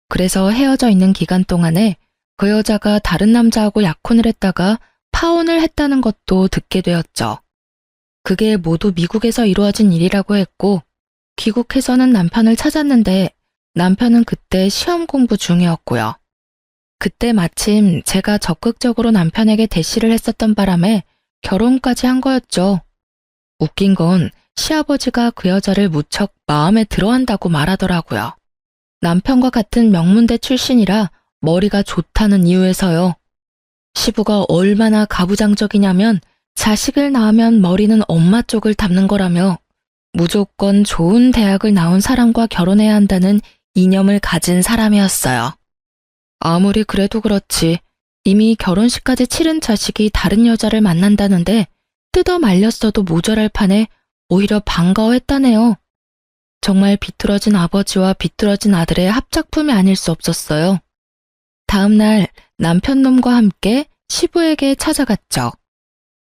A: 그래서 헤어져 있는 기간 동안에 그 여자가 다른 남자하고 약혼을 했다가 파혼을 했다는 것도 듣게 되었죠. 그게 모두 미국에서 이루어진 일이라고 했고, 귀국해서는 남편을 찾았는데 남편은 그때 시험 공부 중이었고요. 그때 마침 제가 적극적으로 남편에게 대시를 했었던 바람에 결혼까지 한 거였죠. 웃긴 건 시아버지가 그 여자를 무척 마음에 들어한다고 말하더라고요. 남편과 같은 명문대 출신이라 머리가 좋다는 이유에서요. 시부가 얼마나 가부장적이냐면 자식을 낳으면 머리는 엄마 쪽을 담는 거라며 무조건 좋은 대학을 나온 사람과 결혼해야 한다는 이념을 가진 사람이었어요. 아무리 그래도 그렇지 이미 결혼식까지 치른 자식이 다른 여자를 만난다는데 뜯어 말렸어도 모자랄 판에 오히려 반가워했다네요. 정말 비뚤어진 아버지와 비뚤어진 아들의 합작품이 아닐 수 없었어요. 다음 날 남편놈과 함께 시부에게 찾아갔죠.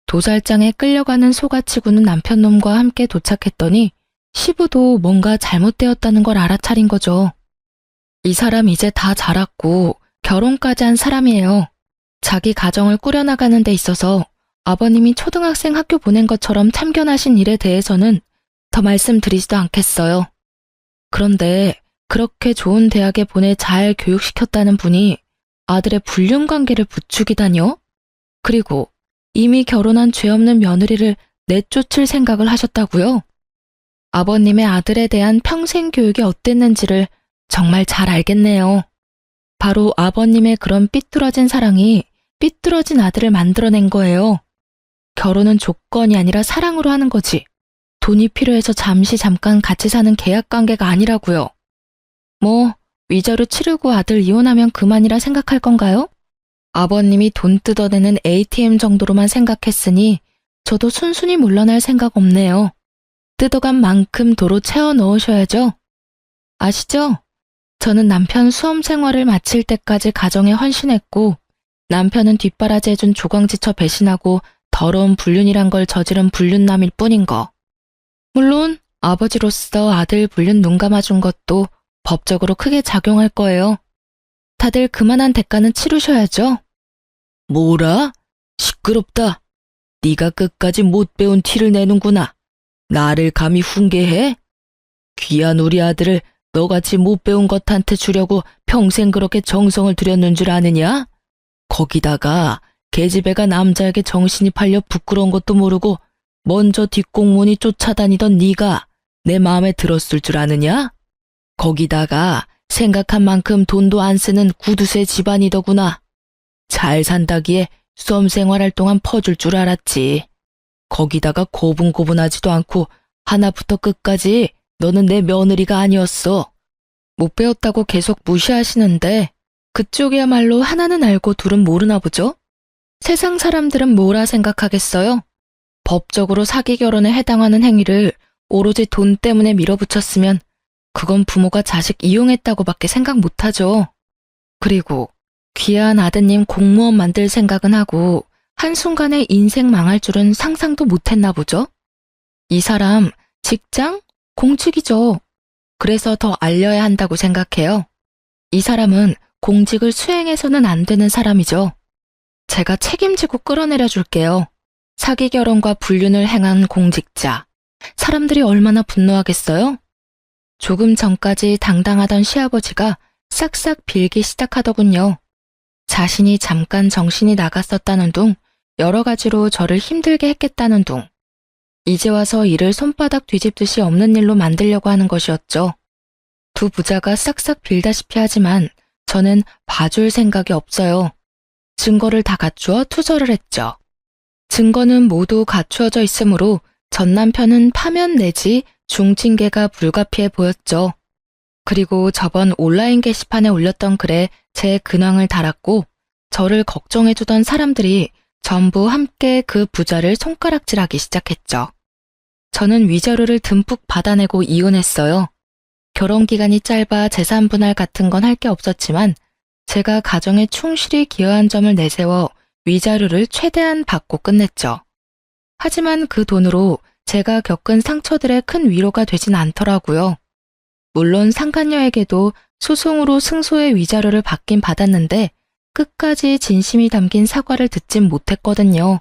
A: 도살장에 끌려가는 소같이 구는 남편놈과 함께 도착했더니 시부도 뭔가 잘못되었다는 걸 알아차린 거죠. 이 사람 이제 다 자랐고 결혼까지 한 사람이에요. 자기 가정을 꾸려나가는 데 있어서 아버님이 초등학생 학교 보낸 것처럼 참견하신 일에 대해서는 더 말씀드리지도 않겠어요. 그런데 그렇게 좋은 대학에 보내 잘 교육시켰다는 분이 아들의 불륜관계를 부추기다뇨? 그리고 이미 결혼한 죄 없는 며느리를 내쫓을 생각을 하셨다고요? 아버님의 아들에 대한 평생 교육이 어땠는지를 정말 잘 알겠네요. 바로 아버님의 그런 삐뚤어진 사랑이 삐뚤어진 아들을 만들어낸 거예요. 결혼은 조건이 아니라 사랑으로 하는 거지. 돈이 필요해서 잠깐 같이 사는 계약관계가 아니라고요. 뭐 위자료 치르고 아들 이혼하면 그만이라 생각할 건가요? 아버님이 돈 뜯어내는 ATM 정도로만 생각했으니 저도 순순히 물러날 생각 없네요. 뜯어간 만큼 도로 채워 넣으셔야죠. 아시죠? 저는 남편 수험 생활을 마칠 때까지 가정에 헌신했고 남편은 뒷바라지 해준 조광지처 배신하고 더러운 불륜이란 걸 저지른 불륜남일 뿐인 거. 물론 아버지로서 아들 불륜 눈 감아준 것도 법적으로 크게 작용할 거예요. 다들 그만한 대가는 치르셔야죠. 뭐라? 시끄럽다. 네가 끝까지 못 배운 티를 내는구나. 나를 감히 훈계해? 귀한 우리 아들을 너같이 못 배운 것한테 주려고 평생 그렇게 정성을 들였는 줄 아느냐? 거기다가 계집애가 남자에게 정신이 팔려 부끄러운 것도 모르고 먼저 뒷공문이 쫓아다니던 네가 내 마음에 들었을 줄 아느냐? 거기다가 생각한 만큼 돈도 안 쓰는 구두쇠 집안이더구나. 잘 산다기에 수험 생활할 동안 퍼줄 줄 알았지. 거기다가 고분고분하지도 않고 하나부터 끝까지 너는 내 며느리가 아니었어. 못 배웠다고 계속 무시하시는데 그쪽이야말로 하나는 알고 둘은 모르나 보죠? 세상 사람들은 뭐라 생각하겠어요? 법적으로 사기 결혼에 해당하는 행위를 오로지 돈 때문에 밀어붙였으면 그건 부모가 자식 이용했다고밖에 생각 못하죠. 그리고 귀한 아드님 공무원 만들 생각은 하고 한순간에 인생 망할 줄은 상상도 못했나 보죠? 이 사람 직장? 공직이죠. 그래서 더 알려야 한다고 생각해요. 이 사람은 공직을 수행해서는 안 되는 사람이죠. 제가 책임지고 끌어내려 줄게요. 사기 결혼과 불륜을 행한 공직자. 사람들이 얼마나 분노하겠어요? 조금 전까지 당당하던 시아버지가 싹싹 빌기 시작하더군요. 자신이 잠깐 정신이 나갔었다는 둥, 여러 가지로 저를 힘들게 했겠다는 둥. 이제 와서 일을 손바닥 뒤집듯이 없는 일로 만들려고 하는 것이었죠. 두 부자가 싹싹 빌다시피 하지만 저는 봐줄 생각이 없어요. 증거를 다 갖추어 투서를 했죠. 증거는 모두 갖추어져 있으므로 전 남편은 파면 내지 중징계가 불가피해 보였죠. 그리고 저번 온라인 게시판에 올렸던 글에 제 근황을 달았고 저를 걱정해주던 사람들이 전부 함께 그 부자를 손가락질하기 시작했죠. 저는 위자료를 듬뿍 받아내고 이혼했어요. 결혼 기간이 짧아 재산 분할 같은 건 할 게 없었지만 제가 가정에 충실히 기여한 점을 내세워 위자료를 최대한 받고 끝냈죠. 하지만 그 돈으로 제가 겪은 상처들의 큰 위로가 되진 않더라고요. 물론 상간녀에게도 소송으로 승소의 위자료를 받긴 받았는데 끝까지 진심이 담긴 사과를 듣진 못했거든요.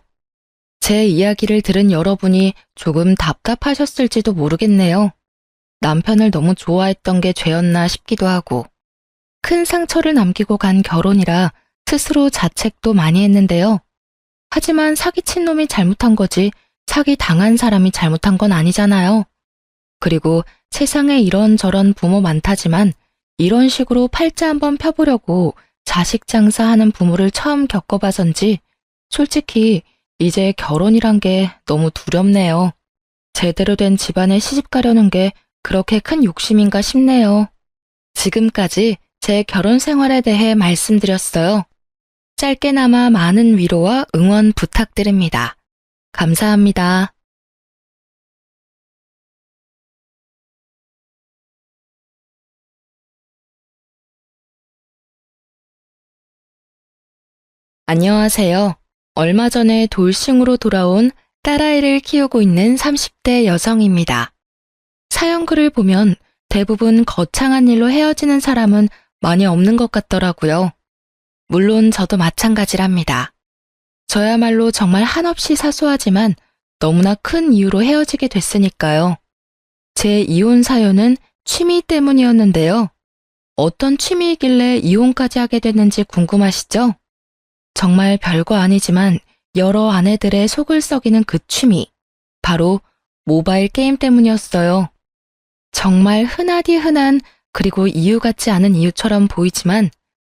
A: 제 이야기를 들은 여러분이 조금 답답하셨을지도 모르겠네요. 남편을 너무 좋아했던 게 죄였나 싶기도 하고. 큰 상처를 남기고 간 결혼이라 스스로 자책도 많이 했는데요. 하지만 사기친 놈이 잘못한 거지 사기 당한 사람이 잘못한 건 아니잖아요. 그리고 세상에 이런저런 부모 많다지만 이런 식으로 팔자 한번 펴보려고 자식 장사하는 부모를 처음 겪어봐서인지 솔직히 이제 결혼이란 게 너무 두렵네요. 제대로 된 집안에 시집 가려는 게 그렇게 큰 욕심인가 싶네요. 지금까지 제 결혼 생활에 대해 말씀드렸어요. 짧게나마 많은 위로와 응원 부탁드립니다. 감사합니다. 안녕하세요. 얼마 전에 돌싱으로 돌아온 딸아이를 키우고 있는 30대 여성입니다. 사연글을 보면 대부분 거창한 일로 헤어지는 사람은 많이 없는 것 같더라고요. 물론 저도 마찬가지랍니다. 저야말로 정말 한없이 사소하지만 너무나 큰 이유로 헤어지게 됐으니까요. 제 이혼 사연은 취미 때문이었는데요. 어떤 취미이길래 이혼까지 하게 됐는지 궁금하시죠? 정말 별거 아니지만 여러 아내들의 속을 썩이는 그 취미, 바로 모바일 게임 때문이었어요. 정말 흔하디 흔한 그리고 이유 같지 않은 이유처럼 보이지만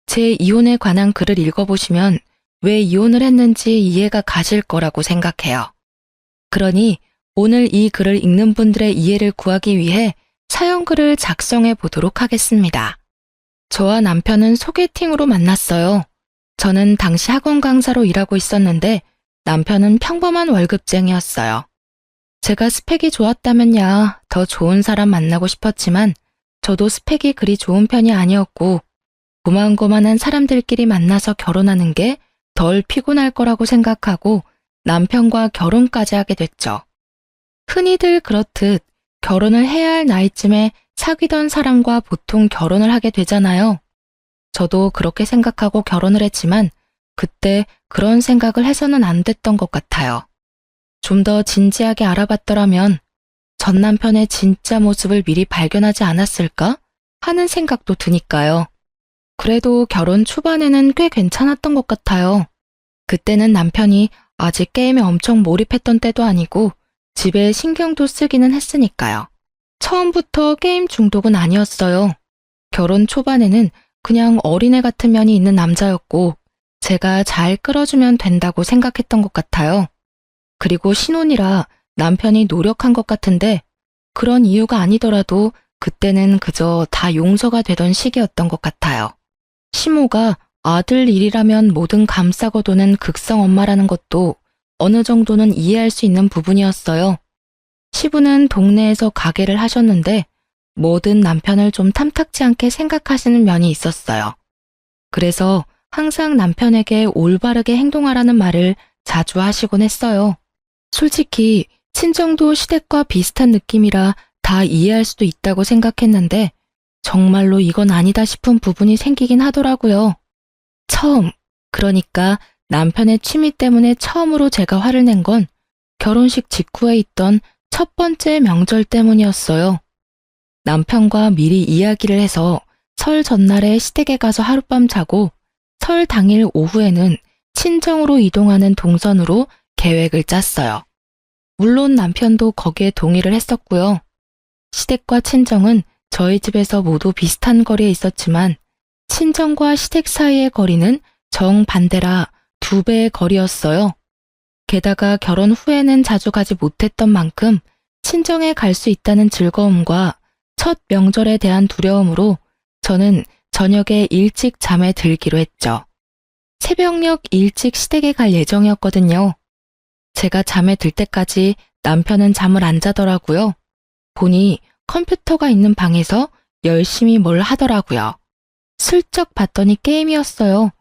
A: 제 이혼에 관한 글을 읽어보시면 왜 이혼을 했는지 이해가 가실 거라고 생각해요. 그러니 오늘 이 글을 읽는 분들의 이해를 구하기 위해 사연글을 작성해 보도록 하겠습니다. 저와 남편은 소개팅으로 만났어요. 저는 당시 학원 강사로 일하고 있었는데 남편은 평범한 월급쟁이였어요. 제가 스펙이 좋았다면야 더 좋은 사람 만나고 싶었지만 저도 스펙이 그리 좋은 편이 아니었고 고만고만한 사람들끼리 만나서 결혼하는 게 덜 피곤할 거라고 생각하고 남편과 결혼까지 하게 됐죠. 흔히들 그렇듯 결혼을 해야 할 나이쯤에 사귀던 사람과 보통 결혼을 하게 되잖아요. 저도 그렇게 생각하고 결혼을 했지만 그때 그런 생각을 해서는 안 됐던 것 같아요. 좀 더 진지하게 알아봤더라면 전 남편의 진짜 모습을 미리 발견하지 않았을까 하는 생각도 드니까요. 그래도 결혼 초반에는 꽤 괜찮았던 것 같아요. 그때는 남편이 아직 게임에 엄청 몰입했던 때도 아니고 집에 신경도 쓰기는 했으니까요. 처음부터 게임 중독은 아니었어요. 결혼 초반에는 그냥 어린애 같은 면이 있는 남자였고 제가 잘 끌어주면 된다고 생각했던 것 같아요. 그리고 신혼이라 남편이 노력한 것 같은데 그런 이유가 아니더라도 그때는 그저 다 용서가 되던 시기였던 것 같아요. 시모가 아들 일이라면 뭐든 감싸고 도는 극성 엄마라는 것도 어느 정도는 이해할 수 있는 부분이었어요. 시부는 동네에서 가게를 하셨는데 뭐든 남편을 좀 탐탁지 않게 생각하시는 면이 있었어요. 그래서 항상 남편에게 올바르게 행동하라는 말을 자주 하시곤 했어요. 솔직히 친정도 시댁과 비슷한 느낌이라 다 이해할 수도 있다고 생각했는데 정말로 이건 아니다 싶은 부분이 생기긴 하더라고요. 처음, 그러니까 남편의 취미 때문에 처음으로 제가 화를 낸 건 결혼식 직후에 있던 첫 번째 명절 때문이었어요. 남편과 미리 이야기를 해서 설 전날에 시댁에 가서 하룻밤 자고 설 당일 오후에는 친정으로 이동하는 동선으로 계획을 짰어요. 물론 남편도 거기에 동의를 했었고요. 시댁과 친정은 저희 집에서 모두 비슷한 거리에 있었지만 친정과 시댁 사이의 거리는 정반대라 2배의 거리였어요. 게다가 결혼 후에는 자주 가지 못했던 만큼 친정에 갈 수 있다는 즐거움과 첫 명절에 대한 두려움으로 저는 저녁에 일찍 잠에 들기로 했죠. 새벽녘 일찍 시댁에 갈 예정이었거든요. 제가 잠에 들 때까지 남편은 잠을 안 자더라고요. 보니 컴퓨터가 있는 방에서 열심히 뭘 하더라고요. 슬쩍 봤더니 게임이었어요.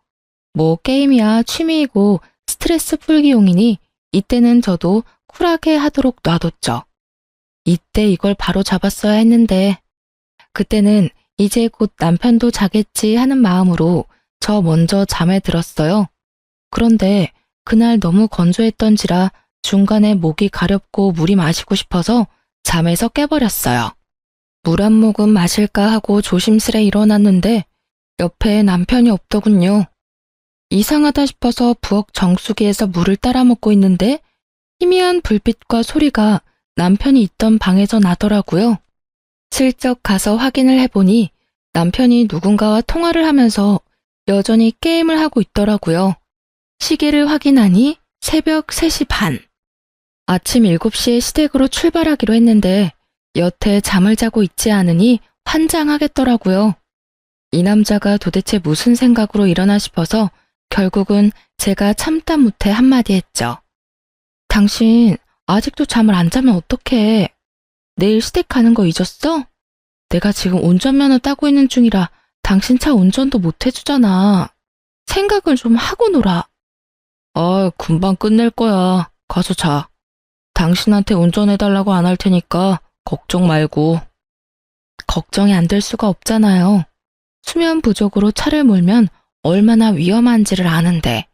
A: 뭐 게임이야 취미이고 스트레스 풀기용이니 이때는 저도 쿨하게 하도록 놔뒀죠. 이때 이걸 바로 잡았어야 했는데 그때는 이제 곧 남편도 자겠지 하는 마음으로 저 먼저 잠에 들었어요. 그런데 그날 너무 건조했던지라 중간에 목이 가렵고 물이 마시고 싶어서 잠에서 깨버렸어요. 물 한 모금 마실까 하고 조심스레 일어났는데 옆에 남편이 없더군요. 이상하다 싶어서 부엌 정수기에서 물을 따라 먹고 있는데 희미한 불빛과 소리가 남편이 있던 방에서 나더라고요. 슬쩍 가서 확인을 해보니 남편이 누군가와 통화를 하면서 여전히 게임을 하고 있더라고요. 시계를 확인하니 새벽 3시 반. 아침 7시에 시댁으로 출발하기로 했는데 여태 잠을 자고 있지 않으니 환장하겠더라고요. 이 남자가 도대체 무슨 생각으로 일어나 싶어서 결국은 제가 참다 못해 한마디 했죠. 당신 아직도 잠을 안 자면 어떡해? 내일 시댁 가는 거 잊었어? 내가 지금 운전면허 따고 있는 중이라 당신 차 운전도 못 해주잖아. 생각을 좀 하고 놀아. 금방 끝낼 거야. 가서 자. 당신한테 운전해달라고 안 할 테니까 걱정 말고. 걱정이 안 될 수가 없잖아요. 수면 부족으로 차를 몰면 얼마나 위험한지를 아는데.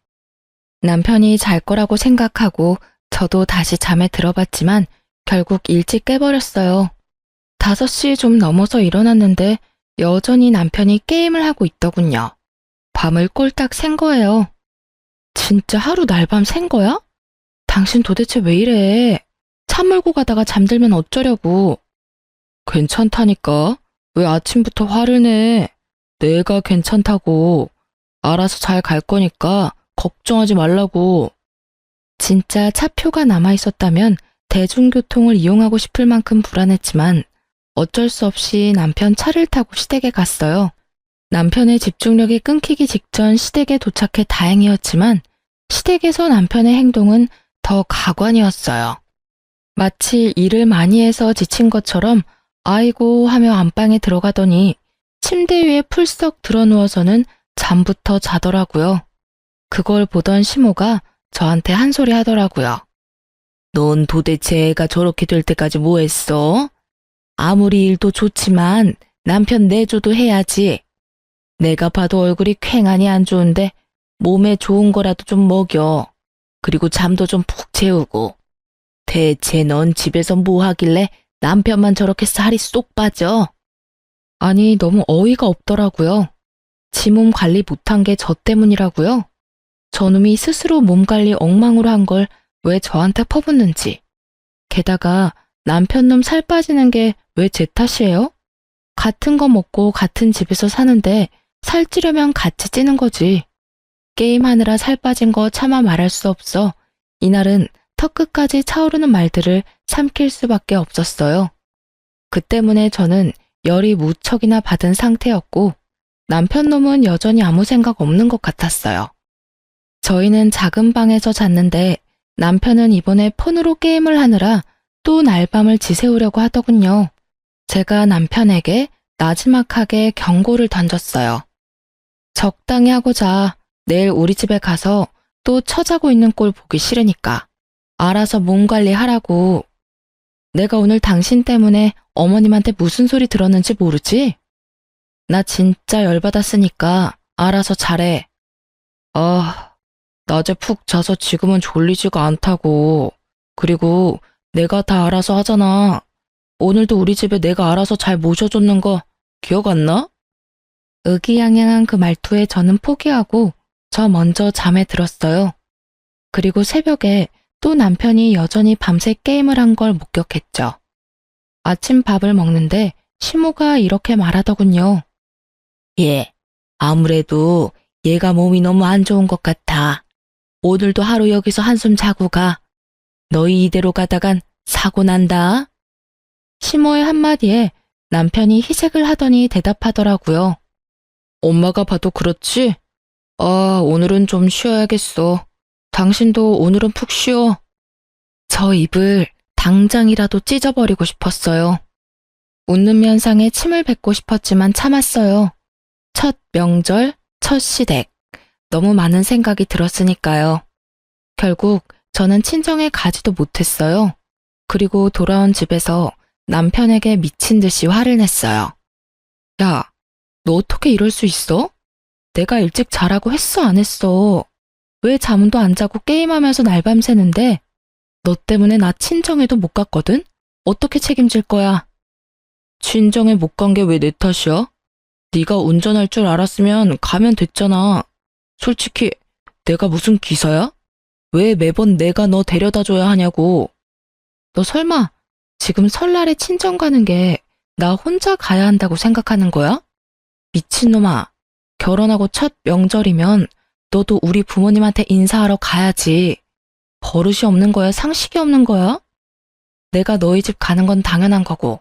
A: 남편이 잘 거라고 생각하고 저도 다시 잠에 들어봤지만 결국 일찍 깨버렸어요. 5시 좀 넘어서 일어났는데 여전히 남편이 게임을 하고 있더군요. 밤을 꼴딱 샌 거예요. 진짜 하루 날밤 샌 거야? 당신 도대체 왜 이래? 차 몰고 가다가 잠들면 어쩌려고? 괜찮다니까. 왜 아침부터 화를 내? 내가 괜찮다고. 알아서 잘 갈 거니까 걱정하지 말라고. 진짜 차표가 남아있었다면 대중교통을 이용하고 싶을 만큼 불안했지만 어쩔 수 없이 남편 차를 타고 시댁에 갔어요. 남편의 집중력이 끊기기 직전 시댁에 도착해 다행이었지만 시댁에서 남편의 행동은 더 가관이었어요. 마치 일을 많이 해서 지친 것처럼 아이고 하며 안방에 들어가더니 침대 위에 풀썩 드러누워서는 잠부터 자더라고요. 그걸 보던 시모가 저한테 한 소리 하더라고요. 넌 도대체 애가 저렇게 될 때까지 뭐 했어? 아무리 일도 좋지만 남편 내조도 해야지. 내가 봐도 얼굴이 퀭하니 안 좋은데 몸에 좋은 거라도 좀 먹여. 그리고 잠도 좀 푹 재우고. 대체 넌 집에서 뭐 하길래 남편만 저렇게 살이 쏙 빠져? 아니, 너무 어이가 없더라고요. 지 몸 관리 못한 게 저 때문이라고요? 저놈이 스스로 몸 관리 엉망으로 한 걸 왜 저한테 퍼붓는지. 게다가 남편 놈 살 빠지는 게 왜 제 탓이에요? 같은 거 먹고 같은 집에서 사는데 살찌려면 같이 찌는 거지. 게임하느라 살 빠진 거 차마 말할 수 없어 이날은 턱끝까지 차오르는 말들을 삼킬 수밖에 없었어요. 그 때문에 저는 열이 무척이나 받은 상태였고 남편 놈은 여전히 아무 생각 없는 것 같았어요. 저희는 작은 방에서 잤는데 남편은 이번에 폰으로 게임을 하느라 또 날밤을 지새우려고 하더군요. 제가 남편에게 나지막하게 경고를 던졌어요. 적당히 하고 자. 내일 우리 집에 가서 또 처자고 있는 꼴 보기 싫으니까. 알아서 몸 관리하라고. 내가 오늘 당신 때문에 어머님한테 무슨 소리 들었는지 모르지? 나 진짜 열받았으니까 알아서 잘해. 낮에 푹 자서 지금은 졸리지가 않다고. 그리고 내가 다 알아서 하잖아. 오늘도 우리 집에 내가 알아서 잘 모셔줬는 거 기억 안 나? 의기양양한 그 말투에 저는 포기하고 저 먼저 잠에 들었어요. 그리고 새벽에 또 남편이 여전히 밤새 게임을 한 걸 목격했죠. 아침 밥을 먹는데 시모가 이렇게 말하더군요. 예, 아무래도 얘가 몸이 너무 안 좋은 것 같아. 오늘도 하루 여기서 한숨 자고 가. 너희 이대로 가다간 사고 난다. 시모의 한마디에 남편이 희색을 하더니 대답하더라고요. 엄마가 봐도 그렇지? 아, 오늘은 좀 쉬어야겠어. 당신도 오늘은 푹 쉬어. 저 입을 당장이라도 찢어버리고 싶었어요. 웃는 면상에 침을 뱉고 싶었지만 참았어요. 첫 명절, 첫 시댁. 너무 많은 생각이 들었으니까요. 결국 저는 친정에 가지도 못했어요. 그리고 돌아온 집에서 남편에게 미친 듯이 화를 냈어요. 야, 너 어떻게 이럴 수 있어? 내가 일찍 자라고 했어, 안 했어? 왜 잠도 안 자고 게임하면서 날밤 새는데? 너 때문에 나 친정에도 못 갔거든? 어떻게 책임질 거야? 친정에 못 간 게 왜 내 탓이야? 네가 운전할 줄 알았으면 가면 됐잖아. 솔직히 내가 무슨 기사야? 왜 매번 내가 너 데려다 줘야 하냐고. 너 설마 지금 설날에 친정 가는 게 나 혼자 가야 한다고 생각하는 거야? 미친놈아, 결혼하고 첫 명절이면 너도 우리 부모님한테 인사하러 가야지. 버릇이 없는 거야? 상식이 없는 거야? 내가 너희 집 가는 건 당연한 거고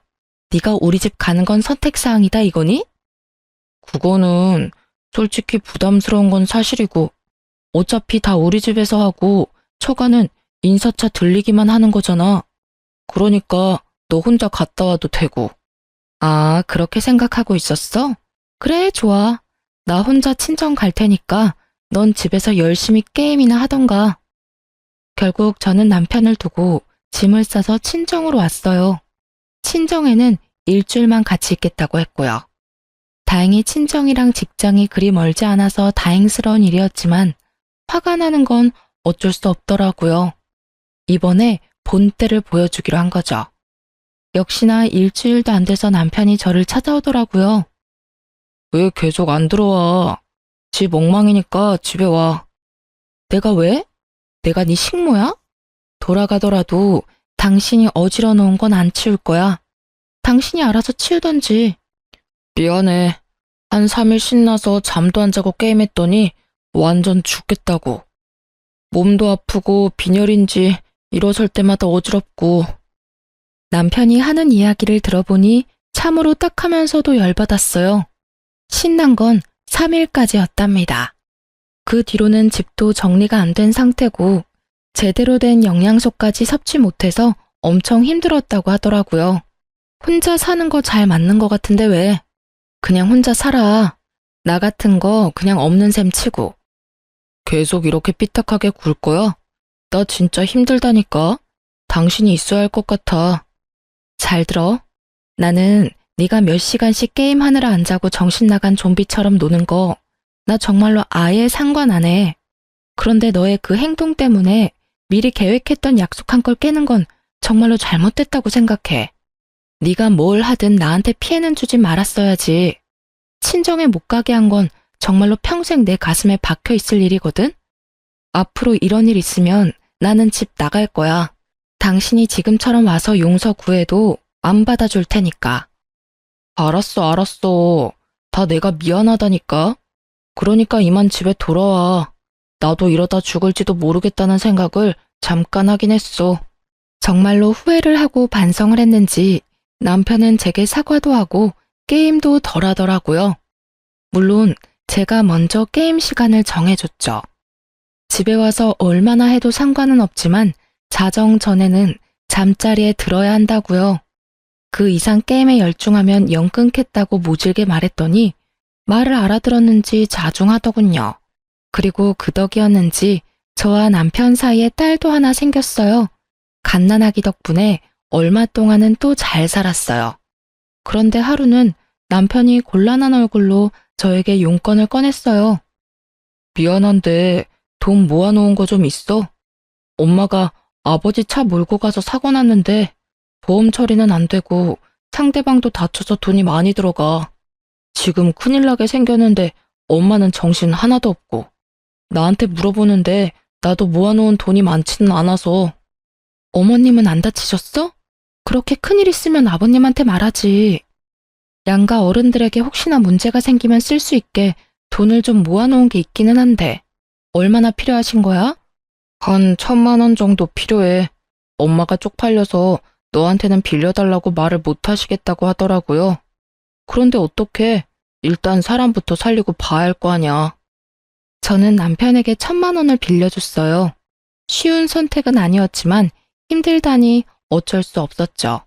A: 네가 우리 집 가는 건 선택사항이다 이거니? 그거는 솔직히 부담스러운 건 사실이고 어차피 다 우리 집에서 하고 처가는 인사차 들리기만 하는 거잖아. 그러니까 너 혼자 갔다 와도 되고. 아, 그렇게 생각하고 있었어? 그래, 좋아. 나 혼자 친정 갈 테니까 넌 집에서 열심히 게임이나 하던가. 결국 저는 남편을 두고 짐을 싸서 친정으로 왔어요. 친정에는 일주일만 같이 있겠다고 했고요. 다행히 친정이랑 직장이 그리 멀지 않아서 다행스러운 일이었지만 화가 나는 건 어쩔 수 없더라고요. 이번에 본때를 보여주기로 한 거죠. 역시나 일주일도 안 돼서 남편이 저를 찾아오더라고요. 왜 계속 안 들어와? 집 엉망이니까 집에 와. 내가 왜? 내가 네 식모야? 돌아가더라도 당신이 어지러 놓은 건 안 치울 거야. 당신이 알아서 치우던지. 미안해. 한 3일 신나서 잠도 안 자고 게임했더니 완전 죽겠다고. 몸도 아프고 빈혈인지 일어설 때마다 어지럽고. 남편이 하는 이야기를 들어보니 참으로 딱하면서도 열받았어요. 신난 건 3일까지였답니다. 그 뒤로는 집도 정리가 안 된 상태고 제대로 된 영양소까지 섭취 못해서 엄청 힘들었다고 하더라고요. 혼자 사는 거 잘 맞는 거 같은데 왜? 그냥 혼자 살아. 나 같은 거 그냥 없는 셈 치고. 계속 이렇게 삐딱하게 굴 거야? 나 진짜 힘들다니까. 당신이 있어야 할 것 같아. 잘 들어. 나는 네가 몇 시간씩 게임하느라 안 자고 정신 나간 좀비처럼 노는 거 나 정말로 아예 상관 안 해. 그런데 너의 그 행동 때문에 미리 계획했던 약속한 걸 깨는 건 정말로 잘못됐다고 생각해. 네가 뭘 하든 나한테 피해는 주지 말았어야지. 친정에 못 가게 한 건 정말로 평생 내 가슴에 박혀 있을 일이거든? 앞으로 이런 일 있으면 나는 집 나갈 거야. 당신이 지금처럼 와서 용서 구해도 안 받아줄 테니까. 알았어. 다 내가 미안하다니까. 그러니까 이만 집에 돌아와. 나도 이러다 죽을지도 모르겠다는 생각을 잠깐 하긴 했어. 정말로 후회를 하고 반성을 했는지 남편은 제게 사과도 하고 게임도 덜 하더라고요. 물론 제가 먼저 게임 시간을 정해줬죠. 집에 와서 얼마나 해도 상관은 없지만 자정 전에는 잠자리에 들어야 한다고요. 그 이상 게임에 열중하면 영 끊겠다고 모질게 말했더니 말을 알아들었는지 자중하더군요. 그리고 그 덕이었는지 저와 남편 사이에 딸도 하나 생겼어요. 갓난아기 덕분에 얼마 동안은 또 잘 살았어요. 그런데 하루는 남편이 곤란한 얼굴로 저에게 용건을 꺼냈어요. 미안한데 돈 모아놓은 거 좀 있어? 엄마가 아버지 차 몰고 가서 사고 났는데 보험 처리는 안 되고 상대방도 다쳐서 돈이 많이 들어가. 지금 큰일 나게 생겼는데 엄마는 정신 하나도 없고 나한테 물어보는데 나도 모아놓은 돈이 많지는 않아서. 어머님은 안 다치셨어? 그렇게 큰일 있으면 아버님한테 말하지. 양가 어른들에게 혹시나 문제가 생기면 쓸 수 있게 돈을 좀 모아놓은 게 있기는 한데 얼마나 필요하신 거야? 한 1,000만 원 정도 필요해. 엄마가 쪽팔려서 너한테는 빌려달라고 말을 못 하시겠다고 하더라고요. 그런데 어떡해. 일단 사람부터 살리고 봐야 할 거 아냐. 저는 남편에게 1,000만 원을 빌려줬어요. 쉬운 선택은 아니었지만 힘들다니 어쩔 수 없었죠.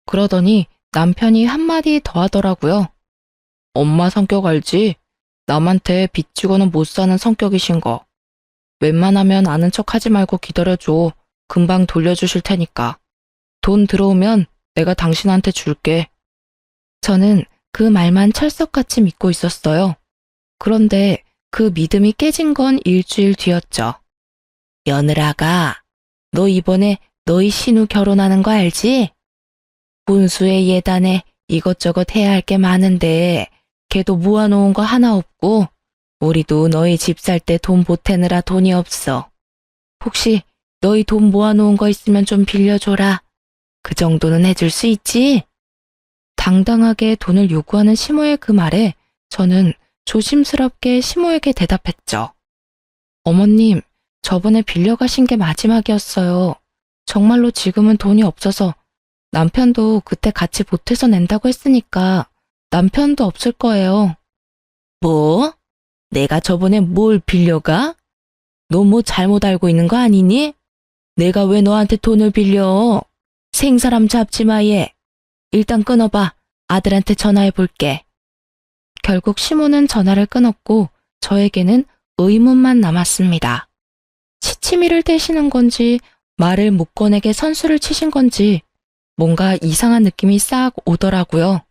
A: 그러더니 남편이 한마디 더 하더라고요. 엄마 성격 알지? 남한테 빚지고는 못 사는 성격이신 거. 웬만하면 아는 척 하지 말고 기다려줘. 금방 돌려주실 테니까. 돈 들어오면 내가 당신한테 줄게. 저는 그 말만 철석같이 믿고 있었어요. 그런데 그 믿음이 깨진 건 일주일 뒤였죠. 며느라가, 너 이번에 너희 신우 결혼하는 거 알지? 혼수의 예단에 이것저것 해야 할 게 많은데 걔도 모아놓은 거 하나 없고 우리도 너희 집 살 때 돈 보태느라 돈이 없어. 혹시 너희 돈 모아놓은 거 있으면 좀 빌려줘라. 그 정도는 해줄 수 있지? 당당하게 돈을 요구하는 시모의 그 말에 저는 조심스럽게 시모에게 대답했죠. 어머님, 저번에 빌려가신 게 마지막이었어요. 정말로 지금은 돈이 없어서 남편도 그때 같이 보태서 낸다고 했으니까 남편도 없을 거예요. 뭐? 내가 저번에 뭘 빌려가? 너 뭐 잘못 알고 있는 거 아니니? 내가 왜 너한테 돈을 빌려? 생사람 잡지 마, 얘. 일단 끊어봐. 아들한테 전화해 볼게. 결국 시모는 전화를 끊었고 저에게는 의문만 남았습니다. 시치미를 떼시는 건지 말을 못 꺼내게 선수를 치신 건지 뭔가 이상한 느낌이 싹 오더라고요.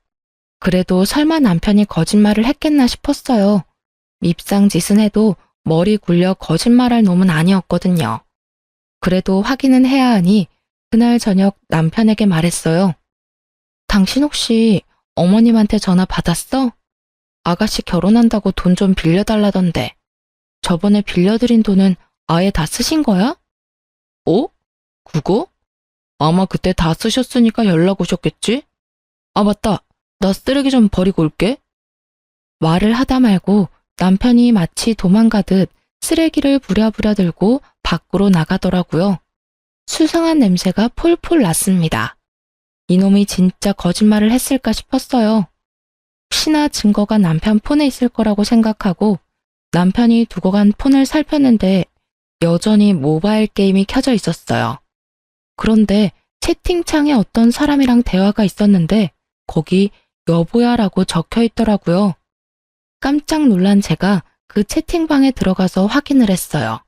A: 그래도 설마 남편이 거짓말을 했겠나 싶었어요. 밉상짓은 해도 머리 굴려 거짓말할 놈은 아니었거든요. 그래도 확인은 해야 하니 그날 저녁 남편에게 말했어요. 당신 혹시 어머님한테 전화 받았어? 아가씨 결혼한다고 돈 좀 빌려달라던데 저번에 빌려드린 돈은 아예 다 쓰신 거야? 어? 그거? 아마 그때 다 쓰셨으니까 연락 오셨겠지? 아 맞다. 나 쓰레기 좀 버리고 올게. 말을 하다 말고 남편이 마치 도망가듯 쓰레기를 부랴부랴 들고 밖으로 나가더라고요. 수상한 냄새가 폴폴 났습니다. 이놈이 진짜 거짓말을 했을까 싶었어요. 혹시나 증거가 남편 폰에 있을 거라고 생각하고 남편이 두고 간 폰을 살폈는데 여전히 모바일 게임이 켜져 있었어요. 그런데 채팅창에 어떤 사람이랑 대화가 있었는데 거기 여보야라고 적혀 있더라고요. 깜짝 놀란 제가 그 채팅방에 들어가서 확인을 했어요.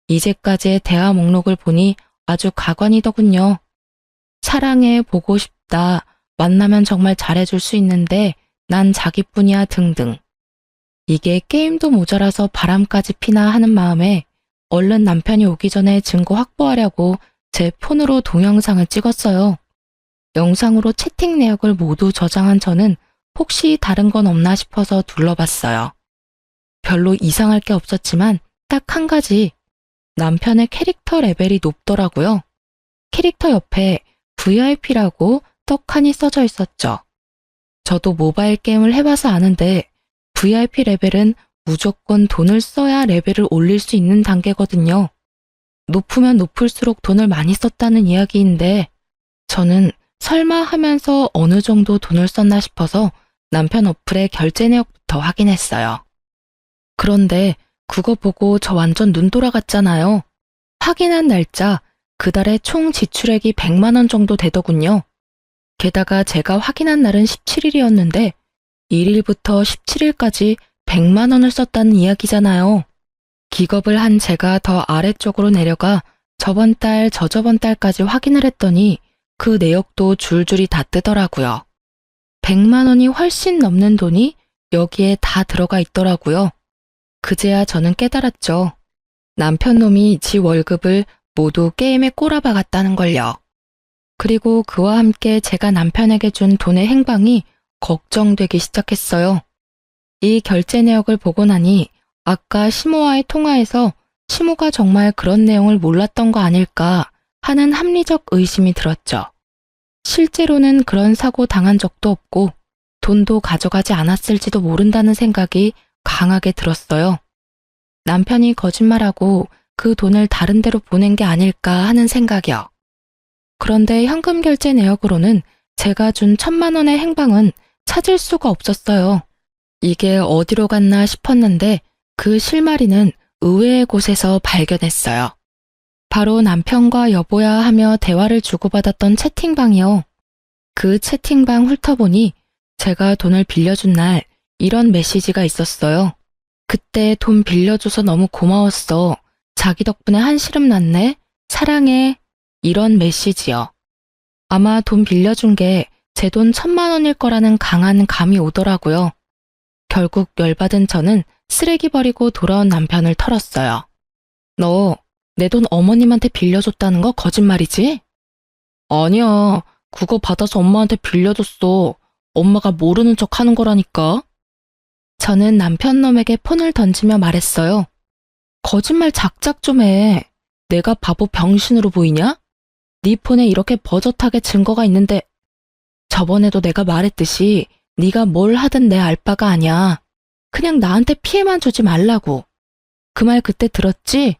A: 이제까지의 대화 목록을 보니 아주 가관이더군요. 사랑해, 보고 싶다, 만나면 정말 잘해줄 수 있는데 난 자기뿐이야 등등. 이게 게임도 모자라서 바람까지 피나 하는 마음에 얼른 남편이 오기 전에 증거 확보하려고 제 폰으로 동영상을 찍었어요. 영상으로 채팅 내역을 모두 저장한 저는 혹시 다른 건 없나 싶어서 둘러봤어요. 별로 이상할 게 없었지만 딱 한 가지, 남편의 캐릭터 레벨이 높더라고요. 캐릭터 옆에 VIP라고 떡하니 써져 있었죠. 저도 모바일 게임을 해봐서 아는데 VIP 레벨은 무조건 돈을 써야 레벨을 올릴 수 있는 단계거든요. 높으면 높을수록 돈을 많이 썼다는 이야기인데 저는 설마 하면서 어느 정도 돈을 썼나 싶어서 남편 어플의 결제 내역부터 확인했어요. 그런데 그거 보고 저 완전 눈 돌아갔잖아요. 확인한 날짜, 그달의 총 지출액이 100만 원 정도 되더군요. 게다가 제가 확인한 날은 17일이었는데 1일부터 17일까지 100만 원을 썼다는 이야기잖아요. 기겁을 한 제가 더 아래쪽으로 내려가 저번 달, 저저번 달까지 확인을 했더니 그 내역도 줄줄이 다 뜨더라고요. 100만 원이 훨씬 넘는 돈이 여기에 다 들어가 있더라고요. 그제야 저는 깨달았죠. 남편 놈이 지 월급을 모두 게임에 꼬라박았다는 걸요. 그리고 그와 함께 제가 남편에게 준 돈의 행방이 걱정되기 시작했어요. 이 결제 내역을 보고 나니 아까 시모와의 통화에서 시모가 정말 그런 내용을 몰랐던 거 아닐까 하는 합리적 의심이 들었죠. 실제로는 그런 사고 당한 적도 없고 돈도 가져가지 않았을지도 모른다는 생각이 강하게 들었어요. 남편이 거짓말하고 그 돈을 다른 데로 보낸 게 아닐까 하는 생각이요. 그런데 현금 결제 내역으로는 제가 준 1,000만 원의 행방은 찾을 수가 없었어요. 이게 어디로 갔나 싶었는데 그 실마리는 의외의 곳에서 발견했어요. 바로 남편과 여보야 하며 대화를 주고받았던 채팅방이요. 그 채팅방 훑어보니 제가 돈을 빌려준 날 이런 메시지가 있었어요. 그때 돈 빌려줘서 너무 고마웠어. 자기 덕분에 한시름 났네. 사랑해. 이런 메시지요. 아마 돈 빌려준 게 제 돈 1,000만 원일 거라는 강한 감이 오더라고요. 결국 열받은 저는 쓰레기 버리고 돌아온 남편을 털었어요. 너 내 돈 어머님한테 빌려줬다는 거 거짓말이지? 아니야. 그거 받아서 엄마한테 빌려줬어. 엄마가 모르는 척 하는 거라니까. 저는 남편 놈에게 폰을 던지며 말했어요. 거짓말 작작 좀 해. 내가 바보 병신으로 보이냐? 네 폰에 이렇게 버젓하게 증거가 있는데 저번에도 내가 말했듯이 네가 뭘 하든 내 알 바가 아니야. 그냥 나한테 피해만 주지 말라고. 그 말 그때 들었지?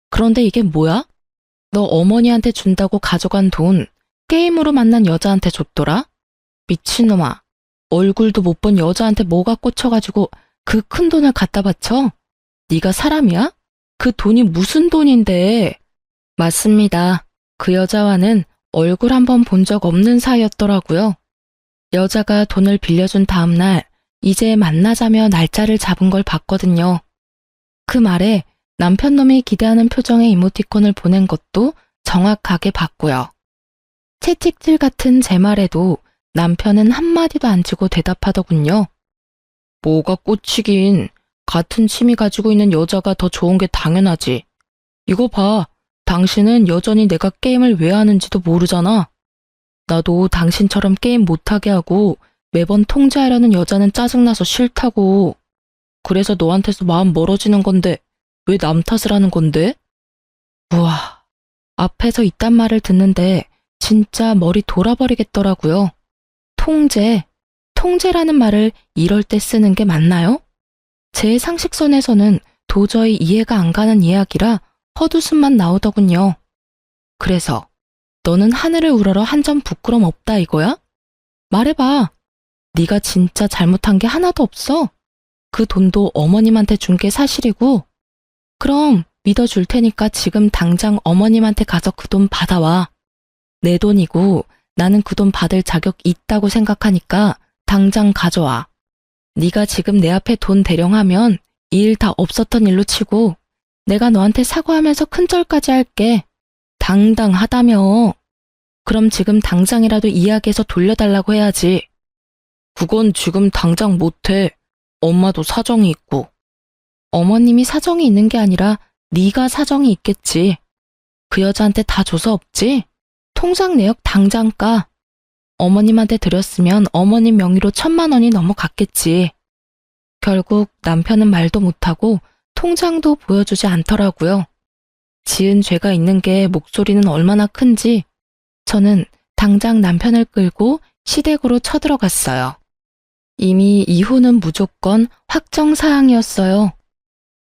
A: 그런데 이게 뭐야? 너 어머니한테 준다고 가져간 돈 게임으로 만난 여자한테 줬더라? 미친놈아. 얼굴도 못 본 여자한테 뭐가 꽂혀가지고 그 큰 돈을 갖다 바쳐? 네가 사람이야? 그 돈이 무슨 돈인데? 맞습니다. 그 여자와는 얼굴 한번 본 적 없는 사이였더라고요. 여자가 돈을 빌려준 다음 날 이제 만나자며 날짜를 잡은 걸 봤거든요. 그 말에 남편놈이 기대하는 표정의 이모티콘을 보낸 것도 정확하게 봤고요. 채찍질 같은 제 말에도 남편은 한마디도 안 치고 대답하더군요. 뭐가 꽂히긴. 같은 취미 가지고 있는 여자가 더 좋은 게 당연하지. 이거 봐. 당신은 여전히 내가 게임을 왜 하는지도 모르잖아. 나도 당신처럼 게임 못하게 하고 매번 통제하려는 여자는 짜증나서 싫다고. 그래서 너한테서 마음 멀어지는 건데 왜 남 탓을 하는 건데? 우와, 앞에서 이딴 말을 듣는데 진짜 머리 돌아버리겠더라고요. 통제라는 말을 이럴 때 쓰는 게 맞나요? 제 상식선에서는 도저히 이해가 안 가는 이야기라 헛웃음만 나오더군요. 그래서 너는 하늘을 우러러 한 점 부끄럼 없다 이거야? 말해봐. 네가 진짜 잘못한 게 하나도 없어? 그 돈도 어머님한테 준 게 사실이고? 그럼 믿어줄 테니까 지금 당장 어머님한테 가서 그 돈 받아와. 내 돈이고 나는 그 돈 받을 자격 있다고 생각하니까 당장 가져와. 네가 지금 내 앞에 돈 대령하면 이 일 다 없었던 일로 치고 내가 너한테 사과하면서 큰절까지 할게. 당당하다며. 그럼 지금 당장이라도 이야기해서 돌려달라고 해야지. 그건 지금 당장 못해. 엄마도 사정이 있고. 어머님이 사정이 있는 게 아니라 네가 사정이 있겠지. 그 여자한테 다 줘서 없지? 통장 내역 당장 까. 어머님한테 드렸으면 어머님 명의로 1,000만 원이 넘어갔겠지. 결국 남편은 말도 못하고 통장도 보여주지 않더라고요. 지은 죄가 있는 게 목소리는 얼마나 큰지 저는 당장 남편을 끌고 시댁으로 쳐들어갔어요. 이미 이혼은 무조건 확정사항이었어요.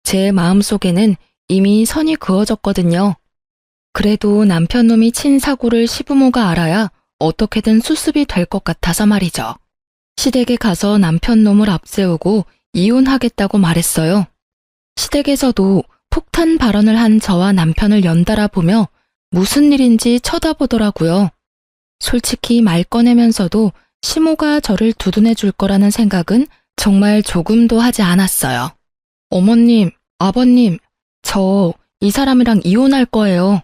A: 제 마음속에는 이미 선이 그어졌거든요. 그래도 남편놈이 친 사고를 시부모가 알아야 어떻게든 수습이 될 것 같아서 말이죠. 시댁에 가서 남편놈을 앞세우고 이혼하겠다고 말했어요. 시댁에서도 폭탄 발언을 한 저와 남편을 연달아 보며 무슨 일인지 쳐다보더라고요. 솔직히 말 꺼내면서도 시모가 저를 두둔해 줄 거라는 생각은 정말 조금도 하지 않았어요. 어머님, 아버님, 저 이 사람이랑 이혼할 거예요.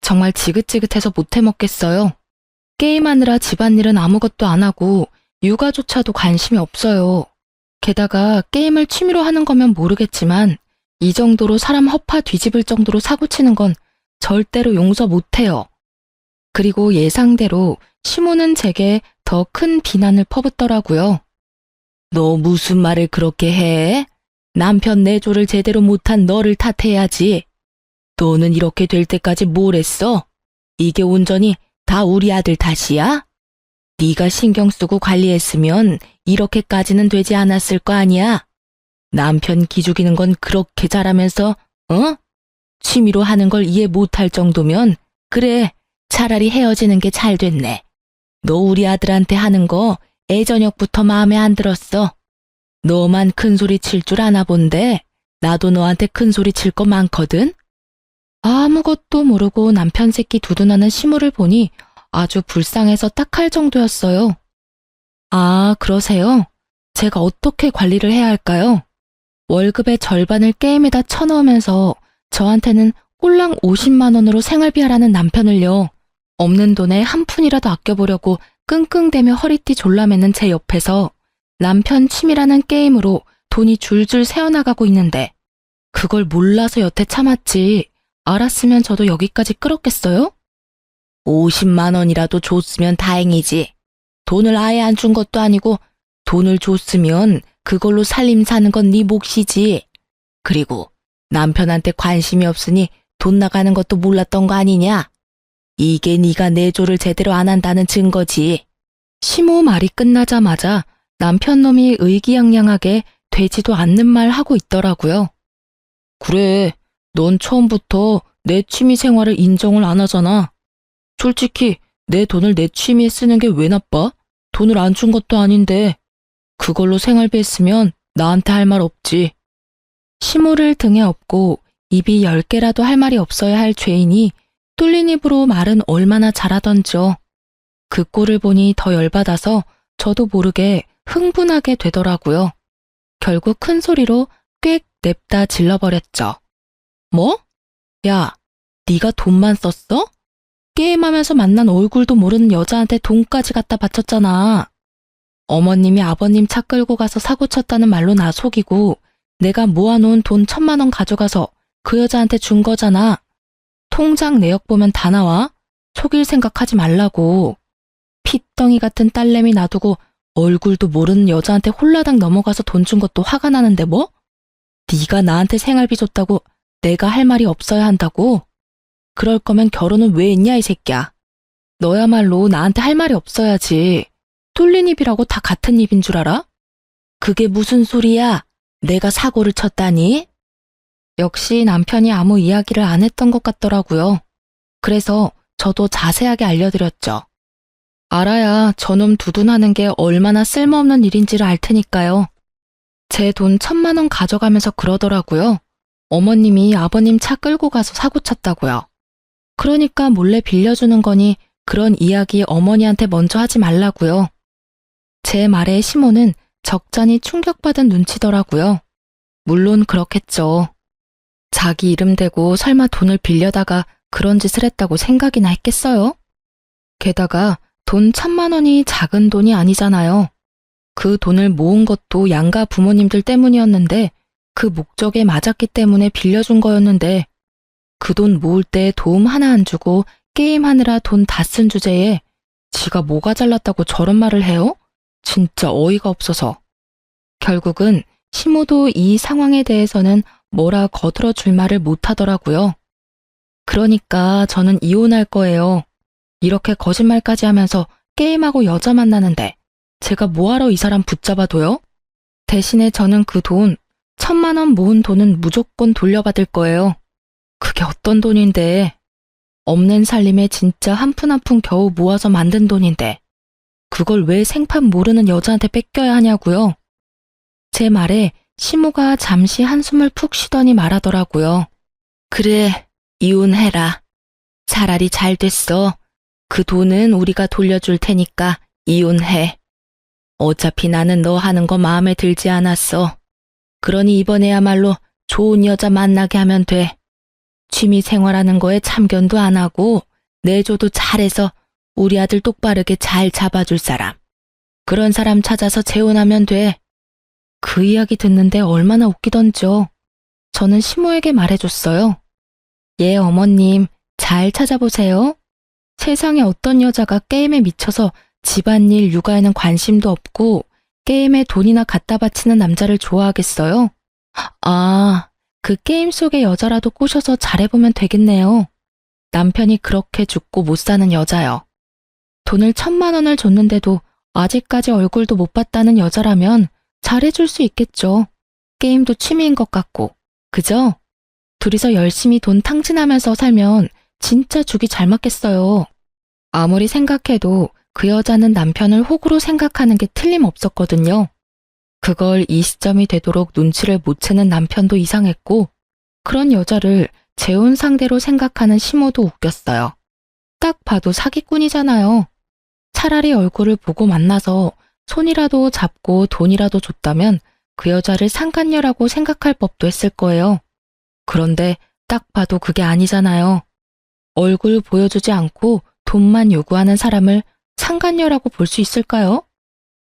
A: 정말 지긋지긋해서 못 해먹겠어요. 게임하느라 집안일은 아무것도 안 하고 육아조차도 관심이 없어요. 게다가 게임을 취미로 하는 거면 모르겠지만 이 정도로 사람 허파 뒤집을 정도로 사고치는 건 절대로 용서 못해요. 그리고 예상대로 시모는 제게 더 큰 비난을 퍼붓더라고요. 너 무슨 말을 그렇게 해? 남편 내조를 제대로 못한 너를 탓해야지. 너는 이렇게 될 때까지 뭘 했어? 이게 온전히 다 우리 아들 탓이야? 네가 신경 쓰고 관리했으면 이렇게까지는 되지 않았을 거 아니야? 남편 기죽이는 건 그렇게 잘하면서, 취미로 하는 걸 이해 못할 정도면, 그래, 차라리 헤어지는 게 잘 됐네. 너 우리 아들한테 하는 거 애저녁부터 마음에 안 들었어. 너만 큰 소리 칠 줄 아나 본데, 나도 너한테 큰 소리 칠 거 많거든? 아무것도 모르고 남편 새끼 두둔하는 시무를 보니 아주 불쌍해서 딱할 정도였어요. 아, 그러세요? 제가 어떻게 관리를 해야 할까요? 월급의 절반을 게임에다 쳐넣으면서 저한테는 꼴랑 50만 원으로 생활비 하라는 남편을요. 없는 돈에 한 푼이라도 아껴보려고 끙끙대며 허리띠 졸라매는 제 옆에서 남편 취미라는 게임으로 돈이 줄줄 새어나가고 있는데 그걸 몰라서 여태 참았지. 알았으면 저도 여기까지 끌었겠어요? 50만 원이라도 줬으면 다행이지. 돈을 아예 안 준 것도 아니고 돈을 줬으면 그걸로 살림 사는 건 네 몫이지. 그리고 남편한테 관심이 없으니 돈 나가는 것도 몰랐던 거 아니냐? 이게 네가 내조를 제대로 안 한다는 증거지. 시모 말이 끝나자마자 남편 놈이 의기양양하게 되지도 않는 말 하고 있더라고요. 그래, 넌 처음부터 내 취미 생활을 인정을 안 하잖아. 솔직히 내 돈을 내 취미에 쓰는 게 왜 나빠? 돈을 안 준 것도 아닌데 그걸로 생활비 했으면 나한테 할 말 없지. 시모를 등에 업고 입이 10개라도 할 말이 없어야 할 죄인이 뚫린 입으로 말은 얼마나 잘하던지요. 그 꼴을 보니 더 열받아서 저도 모르게 흥분하게 되더라고요. 결국 큰 소리로 꽥 냅다 질러버렸죠. 뭐? 야, 네가 돈만 썼어? 게임하면서 만난 얼굴도 모르는 여자한테 돈까지 갖다 바쳤잖아. 어머님이 아버님 차 끌고 가서 사고 쳤다는 말로 나 속이고 내가 모아놓은 돈 1,000만 원 가져가서 그 여자한테 준 거잖아. 통장 내역 보면 다 나와. 속일 생각하지 말라고. 핏덩이 같은 딸내미 놔두고 얼굴도 모르는 여자한테 홀라당 넘어가서 돈 준 것도 화가 나는데 뭐? 네가 나한테 생활비 줬다고 내가 할 말이 없어야 한다고? 그럴 거면 결혼은 왜 했냐 이 새끼야. 너야말로 나한테 할 말이 없어야지. 뚫린 입이라고 다 같은 입인 줄 알아? 그게 무슨 소리야? 내가 사고를 쳤다니? 역시 남편이 아무 이야기를 안 했던 것 같더라고요. 그래서 저도 자세하게 알려드렸죠. 알아야 저놈 두둔하는 게 얼마나 쓸모없는 일인지를 알 테니까요. 제 돈 1,000만 원 가져가면서 그러더라고요. 어머님이 아버님 차 끌고 가서 사고 쳤다고요. 그러니까 몰래 빌려주는 거니 그런 이야기 어머니한테 먼저 하지 말라고요. 제 말에 시모는 적잖이 충격받은 눈치더라고요. 물론 그렇겠죠. 자기 이름 대고 설마 돈을 빌려다가 그런 짓을 했다고 생각이나 했겠어요? 게다가 돈 1,000만 원이 작은 돈이 아니잖아요. 그 돈을 모은 것도 양가 부모님들 때문이었는데 그 목적에 맞았기 때문에 빌려준 거였는데 그 돈 모을 때 도움 하나 안 주고 게임하느라 돈 다 쓴 주제에 지가 뭐가 잘났다고 저런 말을 해요? 진짜 어이가 없어서. 결국은 시모도 이 상황에 대해서는 뭐라 거들어 줄 말을 못 하더라고요. 그러니까 저는 이혼할 거예요. 이렇게 거짓말까지 하면서 게임하고 여자 만나는데 제가 뭐하러 이 사람 붙잡아둬요? 대신에 저는 그 돈, 1,000만 원 모은 돈은 무조건 돌려받을 거예요. 그게 어떤 돈인데. 없는 살림에 진짜 한 푼 한 푼 겨우 모아서 만든 돈인데 그걸 왜 생판 모르는 여자한테 뺏겨야 하냐고요. 제 말에 시모가 잠시 한숨을 푹 쉬더니 말하더라고요. 그래, 이혼해라. 차라리 잘 됐어. 그 돈은 우리가 돌려줄 테니까 이혼해. 어차피 나는 너 하는 거 마음에 들지 않았어. 그러니 이번에야말로 좋은 여자 만나게 하면 돼. 취미 생활하는 거에 참견도 안 하고 내조도 잘해서 우리 아들 똑바르게 잘 잡아줄 사람. 그런 사람 찾아서 재혼하면 돼. 그 이야기 듣는데 얼마나 웃기던지요. 저는 시모에게 말해줬어요. 예, 어머님, 잘 찾아보세요. 세상에 어떤 여자가 게임에 미쳐서 집안일, 육아에는 관심도 없고 게임에 돈이나 갖다 바치는 남자를 좋아하겠어요? 아, 그 게임 속의 여자라도 꼬셔서 잘해보면 되겠네요. 남편이 그렇게 죽고 못 사는 여자요. 돈을 1,000만 원을 줬는데도 아직까지 얼굴도 못 봤다는 여자라면 잘해줄 수 있겠죠. 게임도 취미인 것 같고, 그죠? 둘이서 열심히 돈 탕진하면서 살면 진짜 죽이 잘 맞겠어요. 아무리 생각해도 그 여자는 남편을 호구로 생각하는 게 틀림없었거든요. 그걸 이 시점이 되도록 눈치를 못 채는 남편도 이상했고, 그런 여자를 재혼 상대로 생각하는 시모도 웃겼어요. 딱 봐도 사기꾼이잖아요. 차라리 얼굴을 보고 만나서 손이라도 잡고 돈이라도 줬다면 그 여자를 상간녀라고 생각할 법도 했을 거예요. 그런데 딱 봐도 그게 아니잖아요. 얼굴 보여주지 않고 돈만 요구하는 사람을 상간녀라고 볼 수 있을까요?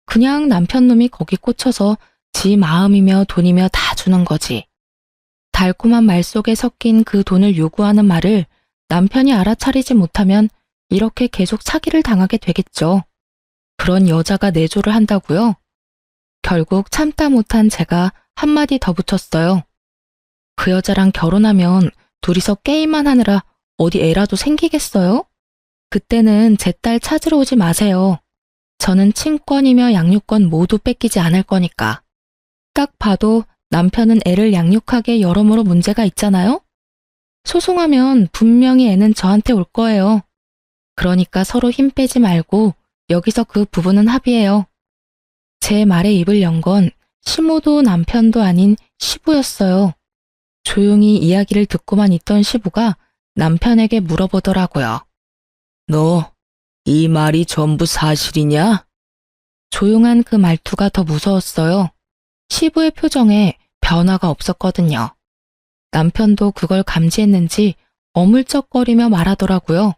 A: 그냥 남편 놈이 거기 꽂혀서 지 마음이며 돈이며 다 주는 거지. 달콤한 말 속에 섞인 그 돈을 요구하는 말을 남편이 알아차리지 못하면 이렇게 계속 사기를 당하게 되겠죠. 그런 여자가 내조를 한다고요? 결국 참다 못한 제가 한마디 더 붙였어요. 그 여자랑 결혼하면 둘이서 게임만 하느라 어디 애라도 생기겠어요? 그때는 제 딸 찾으러 오지 마세요. 저는 친권이며 양육권 모두 뺏기지 않을 거니까. 딱 봐도 남편은 애를 양육하기에 여러모로 문제가 있잖아요? 소송하면 분명히 애는 저한테 올 거예요. 그러니까 서로 힘 빼지 말고 여기서 그 부분은 합의해요. 제 말에 입을 연 건 시모도 남편도 아닌 시부였어요. 조용히 이야기를 듣고만 있던 시부가 남편에게 물어보더라고요. 너, 이 말이 전부 사실이냐? 조용한 그 말투가 더 무서웠어요. 시부의 표정에 변화가 없었거든요. 남편도 그걸 감지했는지 어물쩍거리며 말하더라고요.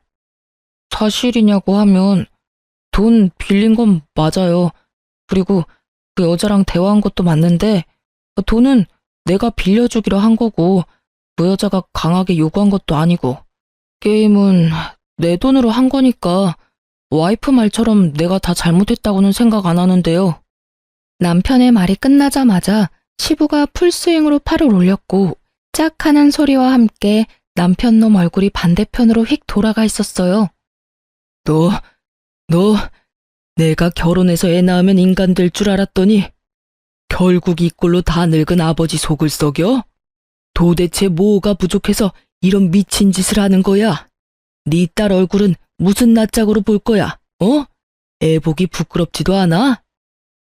A: 사실이냐고 하면 돈 빌린 건 맞아요. 그리고 그 여자랑 대화한 것도 맞는데 돈은 내가 빌려주기로 한 거고 그 여자가 강하게 요구한 것도 아니고 게임은 내 돈으로 한 거니까 와이프 말처럼 내가 다 잘못했다고는 생각 안 하는데요. 남편의 말이 끝나자마자 시부가 풀스윙으로 팔을 올렸고 짝 하는 소리와 함께 남편 놈 얼굴이 반대편으로 휙 돌아가 있었어요. 너 내가 결혼해서 애 낳으면 인간 될 줄 알았더니 결국 이 꼴로 다 늙은 아버지 속을 썩여? 도대체 뭐가 부족해서 이런 미친 짓을 하는 거야? 네 딸 얼굴은 무슨 낯짝으로 볼 거야? 애 보기 부끄럽지도 않아?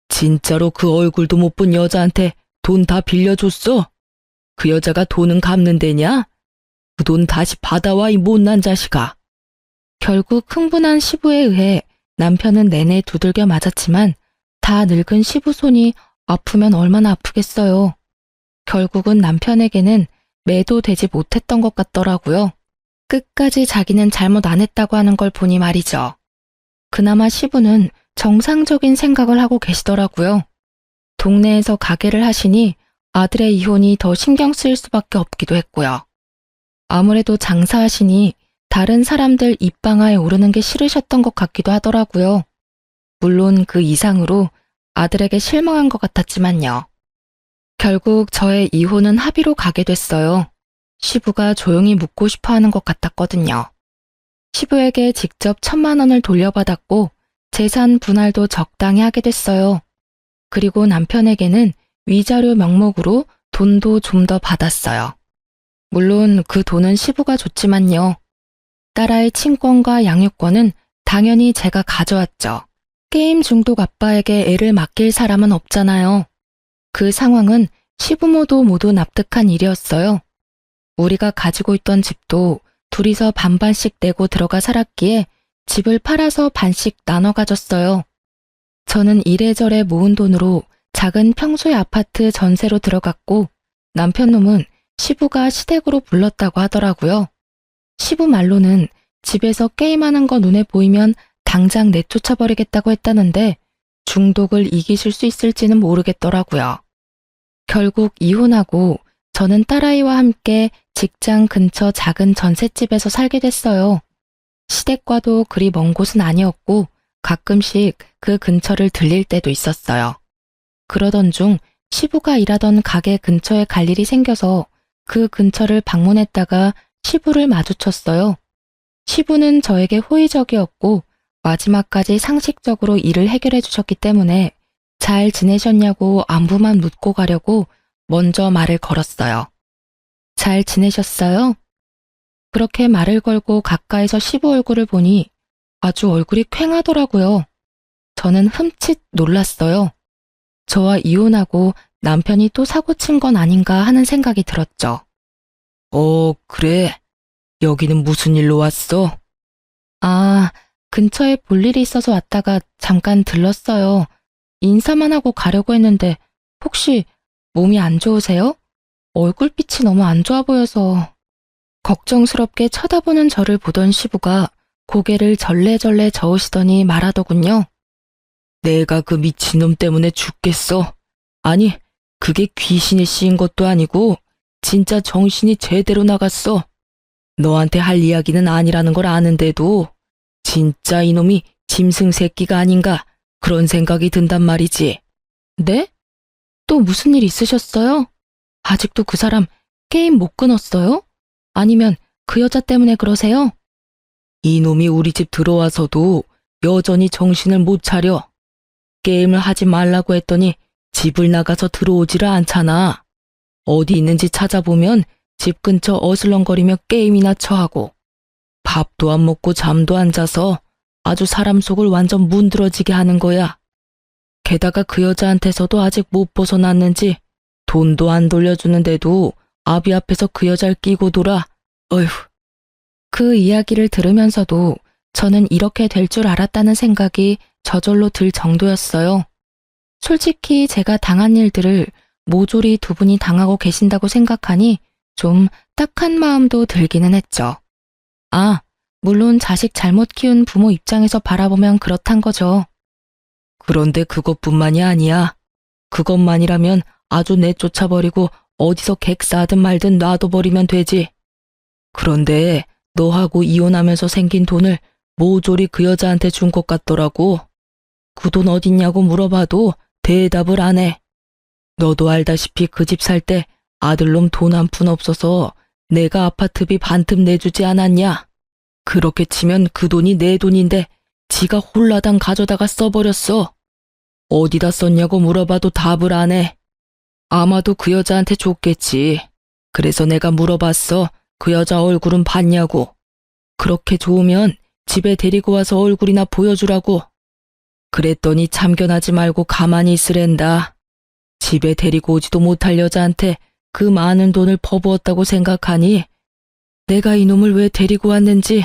A: 진짜로 그 얼굴도 못 본 여자한테 돈 다 빌려줬어? 그 여자가 돈은 갚는 데냐? 그 돈 다시 받아와, 이 못난 자식아. 결국 흥분한 시부에 의해 남편은 내내 두들겨 맞았지만 다 늙은 시부 손이 아프면 얼마나 아프겠어요. 결국은 남편에게는 매도 되지 못했던 것 같더라고요. 끝까지 자기는 잘못 안 했다고 하는 걸 보니 말이죠. 그나마 시부는 정상적인 생각을 하고 계시더라고요. 동네에서 가게를 하시니 아들의 이혼이 더 신경 쓰일 수밖에 없기도 했고요. 아무래도 장사하시니 다른 사람들 입방아에 오르는 게 싫으셨던 것 같기도 하더라고요. 물론 그 이상으로 아들에게 실망한 것 같았지만요. 결국 저의 이혼은 합의로 가게 됐어요. 시부가 조용히 묻고 싶어 하는 것 같았거든요. 시부에게 직접 1,000만 원을 돌려받았고 재산 분할도 적당히 하게 됐어요. 그리고 남편에게는 위자료 명목으로 돈도 좀 더 받았어요. 물론 그 돈은 시부가 줬지만요. 딸아이 친권과 양육권은 당연히 제가 가져왔죠. 게임 중독 아빠에게 애를 맡길 사람은 없잖아요. 그 상황은 시부모도 모두 납득한 일이었어요. 우리가 가지고 있던 집도 둘이서 반반씩 내고 들어가 살았기에 집을 팔아서 반씩 나눠 가졌어요. 저는 이래저래 모은 돈으로 작은 평소의 아파트 전세로 들어갔고 남편 놈은 시부가 시댁으로 불렀다고 하더라고요. 시부 말로는 집에서 게임하는 거 눈에 보이면 당장 내쫓아버리겠다고 했다는데 중독을 이기실 수 있을지는 모르겠더라고요. 결국 이혼하고 저는 딸아이와 함께 직장 근처 작은 전셋집에서 살게 됐어요. 시댁과도 그리 먼 곳은 아니었고 가끔씩 그 근처를 들릴 때도 있었어요. 그러던 중 시부가 일하던 가게 근처에 갈 일이 생겨서 그 근처를 방문했다가 시부를 마주쳤어요. 시부는 저에게 호의적이었고 마지막까지 상식적으로 일을 해결해 주셨기 때문에 잘 지내셨냐고 안부만 묻고 가려고 먼저 말을 걸었어요. 잘 지내셨어요? 그렇게 말을 걸고 가까이서 시부 얼굴을 보니 아주 얼굴이 퀭하더라고요. 저는 흠칫 놀랐어요. 저와 이혼하고 남편이 또 사고친 건 아닌가 하는 생각이 들었죠. 그래. 여기는 무슨 일로 왔어? 아, 근처에 볼 일이 있어서 왔다가 잠깐 들렀어요. 인사만 하고 가려고 했는데 혹시 몸이 안 좋으세요? 얼굴빛이 너무 안 좋아 보여서. 걱정스럽게 쳐다보는 저를 보던 시부가 고개를 절레절레 저으시더니 말하더군요. 내가 그 미친놈 때문에 죽겠어. 아니, 그게 귀신이 씌인 것도 아니고 진짜 정신이 제대로 나갔어. 너한테 할 이야기는 아니라는 걸 아는데도 진짜 이놈이 짐승 새끼가 아닌가 그런 생각이 든단 말이지. 네? 또 무슨 일 있으셨어요? 아직도 그 사람 게임 못 끊었어요? 아니면 그 여자 때문에 그러세요? 이놈이 우리 집 들어와서도 여전히 정신을 못 차려. 게임을 하지 말라고 했더니 집을 나가서 들어오지를 않잖아. 어디 있는지 찾아보면 집 근처 어슬렁거리며 게임이나 처하고 밥도 안 먹고 잠도 안 자서 아주 사람 속을 완전 문드러지게 하는 거야. 게다가 그 여자한테서도 아직 못 벗어났는지 돈도 안 돌려주는데도 아비 앞에서 그 여자를 끼고 돌아. 어휴. 그 이야기를 들으면서도 저는 이렇게 될 줄 알았다는 생각이 저절로 들 정도였어요. 솔직히 제가 당한 일들을 모조리 두 분이 당하고 계신다고 생각하니 좀 딱한 마음도 들기는 했죠. 아, 물론 자식 잘못 키운 부모 입장에서 바라보면 그렇단 거죠. 그런데 그것뿐만이 아니야. 그것만이라면 아주 내쫓아버리고 어디서 객사하든 말든 놔둬버리면 되지. 그런데 너하고 이혼하면서 생긴 돈을 모조리 그 여자한테 준 것 같더라고. 그 돈 어딨냐고 물어봐도 대답을 안 해. 너도 알다시피 그 집 살 때 아들놈 돈 한 푼 없어서 내가 아파트비 반틈 내주지 않았냐. 그렇게 치면 그 돈이 내 돈인데 지가 홀라당 가져다가 써버렸어. 어디다 썼냐고 물어봐도 답을 안 해. 아마도 그 여자한테 줬겠지. 그래서 내가 물어봤어. 그 여자 얼굴은 봤냐고. 그렇게 좋으면 집에 데리고 와서 얼굴이나 보여주라고. 그랬더니 참견하지 말고 가만히 있으랜다. 집에 데리고 오지도 못할 여자한테 그 많은 돈을 퍼부었다고 생각하니 내가 이놈을 왜 데리고 왔는지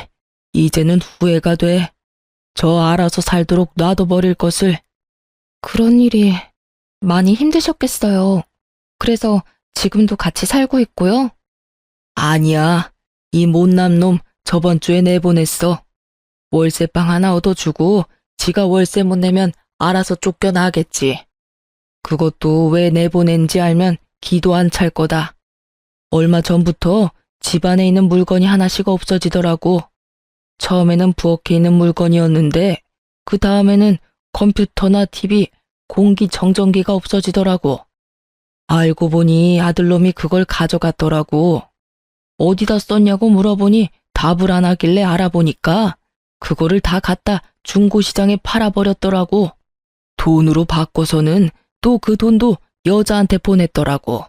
A: 이제는 후회가 돼. 저 알아서 살도록 놔둬버릴 것을. 그런 일이 많이 힘드셨겠어요. 그래서 지금도 같이 살고 있고요? 아니야. 이 못난 놈 저번 주에 내보냈어. 월세방 하나 얻어주고 지가 월세 못 내면 알아서 쫓겨나겠지. 그것도 왜 내보낸지 알면 기도 안 찰 거다. 얼마 전부터 집안에 있는 물건이 하나씩 없어지더라고. 처음에는 부엌에 있는 물건이었는데 그 다음에는 컴퓨터나 TV, 공기청정기가 없어지더라고. 알고 보니 아들놈이 그걸 가져갔더라고. 어디다 썼냐고 물어보니 답을 안 하길래 알아보니까 그거를 다 갖다 중고시장에 팔아버렸더라고. 돈으로 바꿔서는 또 그 돈도 여자한테 보냈더라고.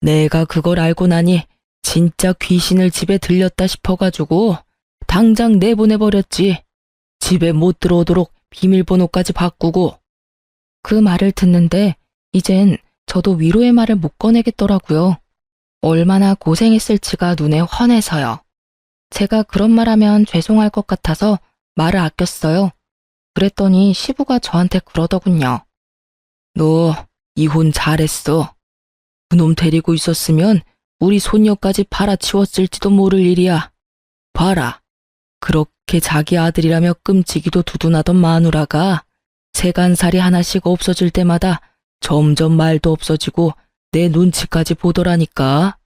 A: 내가 그걸 알고 나니 진짜 귀신을 집에 들렸다 싶어가지고 당장 내보내버렸지. 집에 못 들어오도록 비밀번호까지 바꾸고. 그 말을 듣는데 이젠 저도 위로의 말을 못 꺼내겠더라고요. 얼마나 고생했을지가 눈에 훤해서요. 제가 그런 말하면 죄송할 것 같아서 말을 아꼈어요. 그랬더니 시부가 저한테 그러더군요. 너 이혼 잘했어. 그놈 데리고 있었으면 우리 손녀까지 팔아치웠을지도 모를 일이야. 봐라. 그렇게 자기 아들이라며 끔찍이도 두둔하던 마누라가 세간살이 하나씩 없어질 때마다 점점 말도 없어지고 내 눈치까지 보더라니까.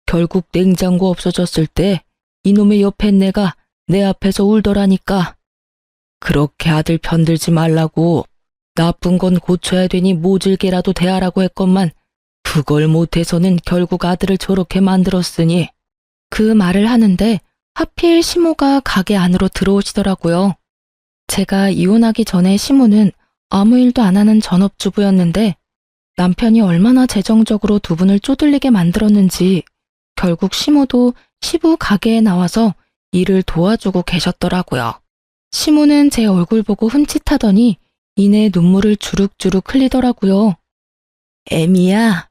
A: 결국 냉장고 없어졌을 때 이놈의 옆에 내가 내 앞에서 울더라니까. 그렇게 아들 편들지 말라고, 나쁜 건 고쳐야 되니 모질게라도 대하라고 했건만 그걸 못해서는 결국 아들을 저렇게 만들었으니. 그 말을 하는데 하필 시모가 가게 안으로 들어오시더라고요. 제가 이혼하기 전에 시모는 아무 일도 안 하는 전업주부였는데 남편이 얼마나 재정적으로 두 분을 쪼들리게 만들었는지 결국 시모도 시부 가게에 나와서 일을 도와주고 계셨더라고요. 시모는 제 얼굴 보고 흠칫하더니 이내 눈물을 주룩주룩 흘리더라고요. 애미야,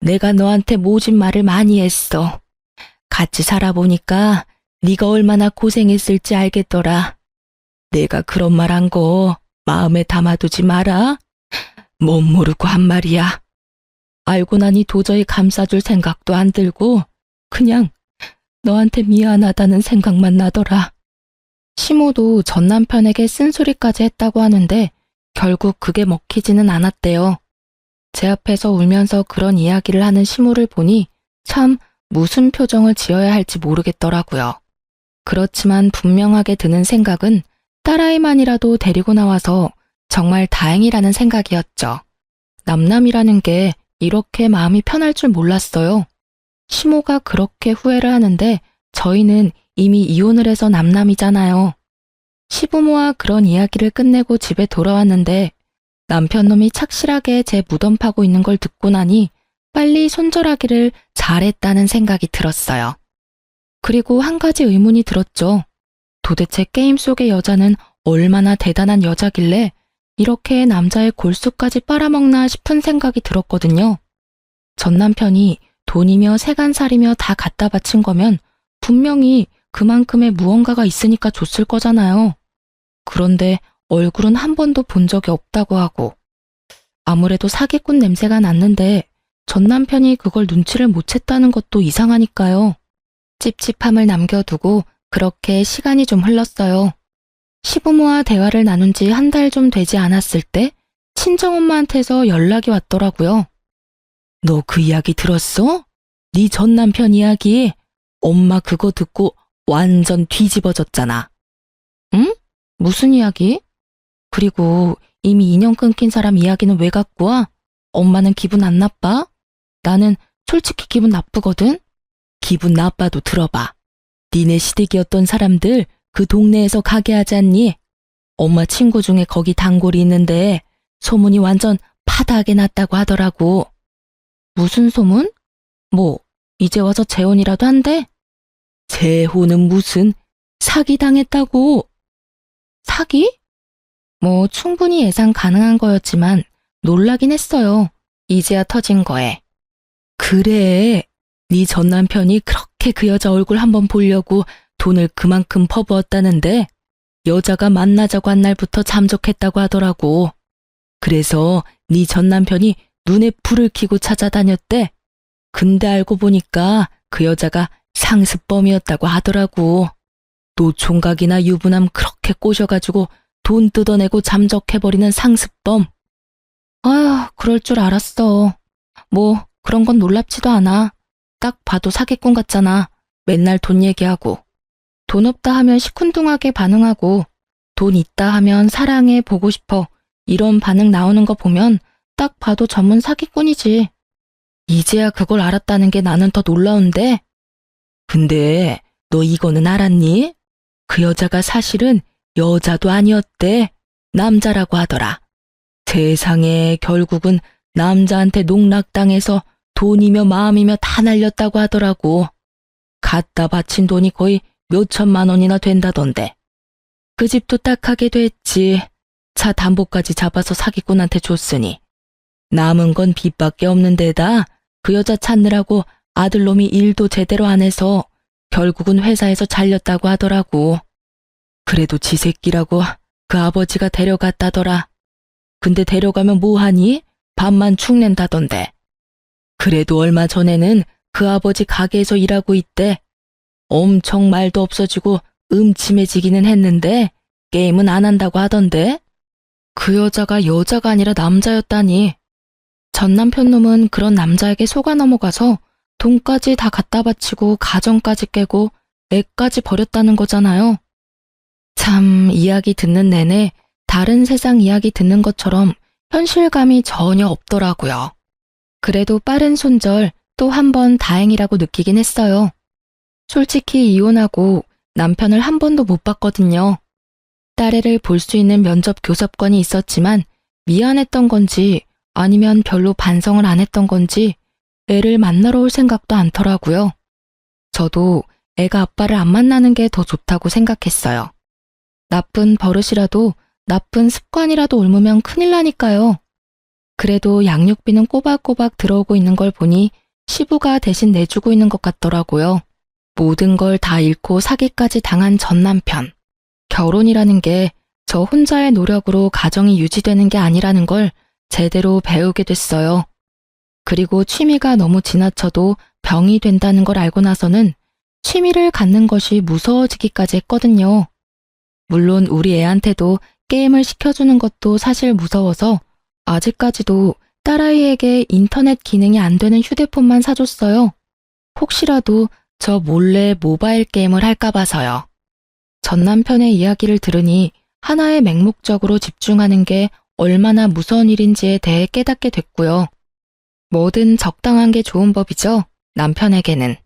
A: 내가 너한테 모진 말을 많이 했어. 같이 살아보니까 네가 얼마나 고생했을지 알겠더라. 내가 그런 말 한 거 마음에 담아두지 마라. 못 모르고 한 말이야. 알고 나니 도저히 감싸줄 생각도 안 들고 그냥 너한테 미안하다는 생각만 나더라. 시모도 전 남편에게 쓴소리까지 했다고 하는데 결국 그게 먹히지는 않았대요. 제 앞에서 울면서 그런 이야기를 하는 시모를 보니 참 무슨 표정을 지어야 할지 모르겠더라고요. 그렇지만 분명하게 드는 생각은 딸아이만이라도 데리고 나와서 정말 다행이라는 생각이었죠. 남남이라는 게 이렇게 마음이 편할 줄 몰랐어요. 시모가 그렇게 후회를 하는데 저희는 이미 이혼을 해서 남남이잖아요. 시부모와 그런 이야기를 끝내고 집에 돌아왔는데 남편놈이 착실하게 제 무덤 파고 있는 걸 듣고 나니 빨리 손절하기를 잘했다는 생각이 들었어요. 그리고 한 가지 의문이 들었죠. 도대체 게임 속의 여자는 얼마나 대단한 여자길래 이렇게 남자의 골수까지 빨아먹나 싶은 생각이 들었거든요. 전 남편이 돈이며 세간살이며 다 갖다 바친 거면 분명히 그만큼의 무언가가 있으니까 줬을 거잖아요. 그런데 얼굴은 한 번도 본 적이 없다고 하고 아무래도 사기꾼 냄새가 났는데 전 남편이 그걸 눈치를 못 챘다는 것도 이상하니까요. 찝찝함을 남겨두고 그렇게 시간이 좀 흘렀어요. 시부모와 대화를 나눈 지 한 달 좀 되지 않았을 때 친정엄마한테서 연락이 왔더라고요. 너 그 이야기 들었어? 네 전 남편 이야기. 엄마 그거 듣고 완전 뒤집어졌잖아. 응? 무슨 이야기? 그리고 이미 인연 끊긴 사람 이야기는 왜 갖고 와? 엄마는 기분 안 나빠? 나는 솔직히 기분 나쁘거든? 기분 나빠도 들어봐. 니네 시댁이었던 사람들 그 동네에서 가게 하지 않니? 엄마 친구 중에 거기 단골이 있는데 소문이 완전 파다하게 났다고 하더라고. 무슨 소문? 뭐 이제 와서 재혼이라도 한대? 재혼은 무슨, 사기당했다고. 사기? 뭐 충분히 예상 가능한 거였지만 놀라긴 했어요. 이제야 터진 거에. 그래, 네 전 남편이 그렇게 그 여자 얼굴 한번 보려고 돈을 그만큼 퍼부었다는데 여자가 만나자고 한 날부터 잠적했다고 하더라고. 그래서 네 전 남편이 눈에 불을 켜고 찾아다녔대. 근데 알고 보니까 그 여자가 상습범이었다고 하더라고. 노총각이나 유부남 그렇게 꼬셔가지고 돈 뜯어내고 잠적해버리는 상습범. 아휴, 그럴 줄 알았어. 뭐 그런 건 놀랍지도 않아. 딱 봐도 사기꾼 같잖아. 맨날 돈 얘기하고. 돈 없다 하면 시큰둥하게 반응하고 돈 있다 하면 사랑해 보고 싶어 이런 반응 나오는 거 보면 딱 봐도 전문 사기꾼이지. 이제야 그걸 알았다는 게 나는 더 놀라운데. 근데 너 이거는 알았니? 그 여자가 사실은 여자도 아니었대. 남자라고 하더라. 세상에 결국은 남자한테 농락당해서 돈이며 마음이며 다 날렸다고 하더라고. 갖다 바친 돈이 거의 몇천만 원이나 된다던데. 그 집도 딱하게 됐지. 차 담보까지 잡아서 사기꾼한테 줬으니. 남은 건 빚밖에 없는 데다 그 여자 찾느라고 아들놈이 일도 제대로 안 해서 결국은 회사에서 잘렸다고 하더라고. 그래도 지 새끼라고 그 아버지가 데려갔다더라. 근데 데려가면 뭐하니? 밥만 축낸다던데. 그래도 얼마 전에는 그 아버지 가게에서 일하고 있대. 엄청 말도 없어지고 음침해지기는 했는데 게임은 안 한다고 하던데. 그 여자가 아니라 남자였다니. 전 남편 놈은 그런 남자에게 속아 넘어가서 돈까지 다 갖다 바치고 가정까지 깨고 애까지 버렸다는 거잖아요. 참, 이야기 듣는 내내 다른 세상 이야기 듣는 것처럼 현실감이 전혀 없더라고요. 그래도 빠른 손절 또 한 번 다행이라고 느끼긴 했어요. 솔직히 이혼하고 남편을 한 번도 못 봤거든요. 딸애를 볼 수 있는 면접 교섭권이 있었지만 미안했던 건지 아니면 별로 반성을 안 했던 건지 애를 만나러 올 생각도 않더라고요. 저도 애가 아빠를 안 만나는 게 더 좋다고 생각했어요. 나쁜 버릇이라도 나쁜 습관이라도 옮으면 큰일 나니까요. 그래도 양육비는 꼬박꼬박 들어오고 있는 걸 보니 시부가 대신 내주고 있는 것 같더라고요. 모든 걸 다 잃고 사기까지 당한 전 남편. 결혼이라는 게 저 혼자의 노력으로 가정이 유지되는 게 아니라는 걸 제대로 배우게 됐어요. 그리고 취미가 너무 지나쳐도 병이 된다는 걸 알고 나서는 취미를 갖는 것이 무서워지기까지 했거든요. 물론 우리 애한테도 게임을 시켜주는 것도 사실 무서워서 아직까지도 딸아이에게 인터넷 기능이 안 되는 휴대폰만 사줬어요. 혹시라도 저 몰래 모바일 게임을 할까 봐서요. 전 남편의 이야기를 들으니 하나의 맹목적으로 집중하는 게 얼마나 무서운 일인지에 대해 깨닫게 됐고요. 뭐든 적당한 게 좋은 법이죠, 남편에게는.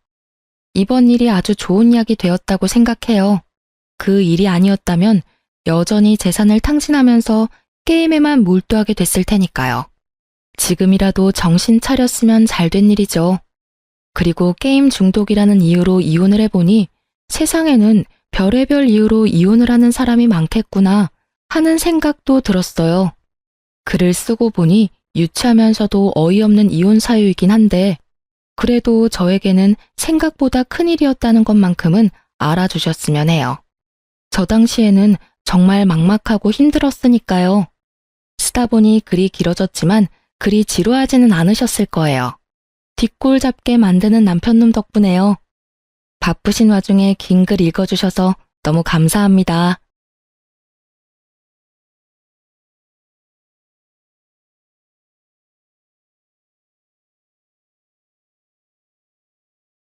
A: 이번 일이 아주 좋은 약이 되었다고 생각해요. 그 일이 아니었다면 여전히 재산을 탕진하면서 게임에만 몰두하게 됐을 테니까요. 지금이라도 정신 차렸으면 잘 된 일이죠. 그리고 게임 중독이라는 이유로 이혼을 해보니 세상에는 별의별 이유로 이혼을 하는 사람이 많겠구나 하는 생각도 들었어요. 글을 쓰고 보니 유치하면서도 어이없는 이혼 사유이긴 한데 그래도 저에게는 생각보다 큰일이었다는 것만큼은 알아주셨으면 해요. 저 당시에는 정말 막막하고 힘들었으니까요. 쓰다 보니 글이 길어졌지만 글이 지루하지는 않으셨을 거예요. 뒷골 잡게 만드는 남편놈 덕분에요. 바쁘신 와중에 긴 글 읽어주셔서 너무 감사합니다.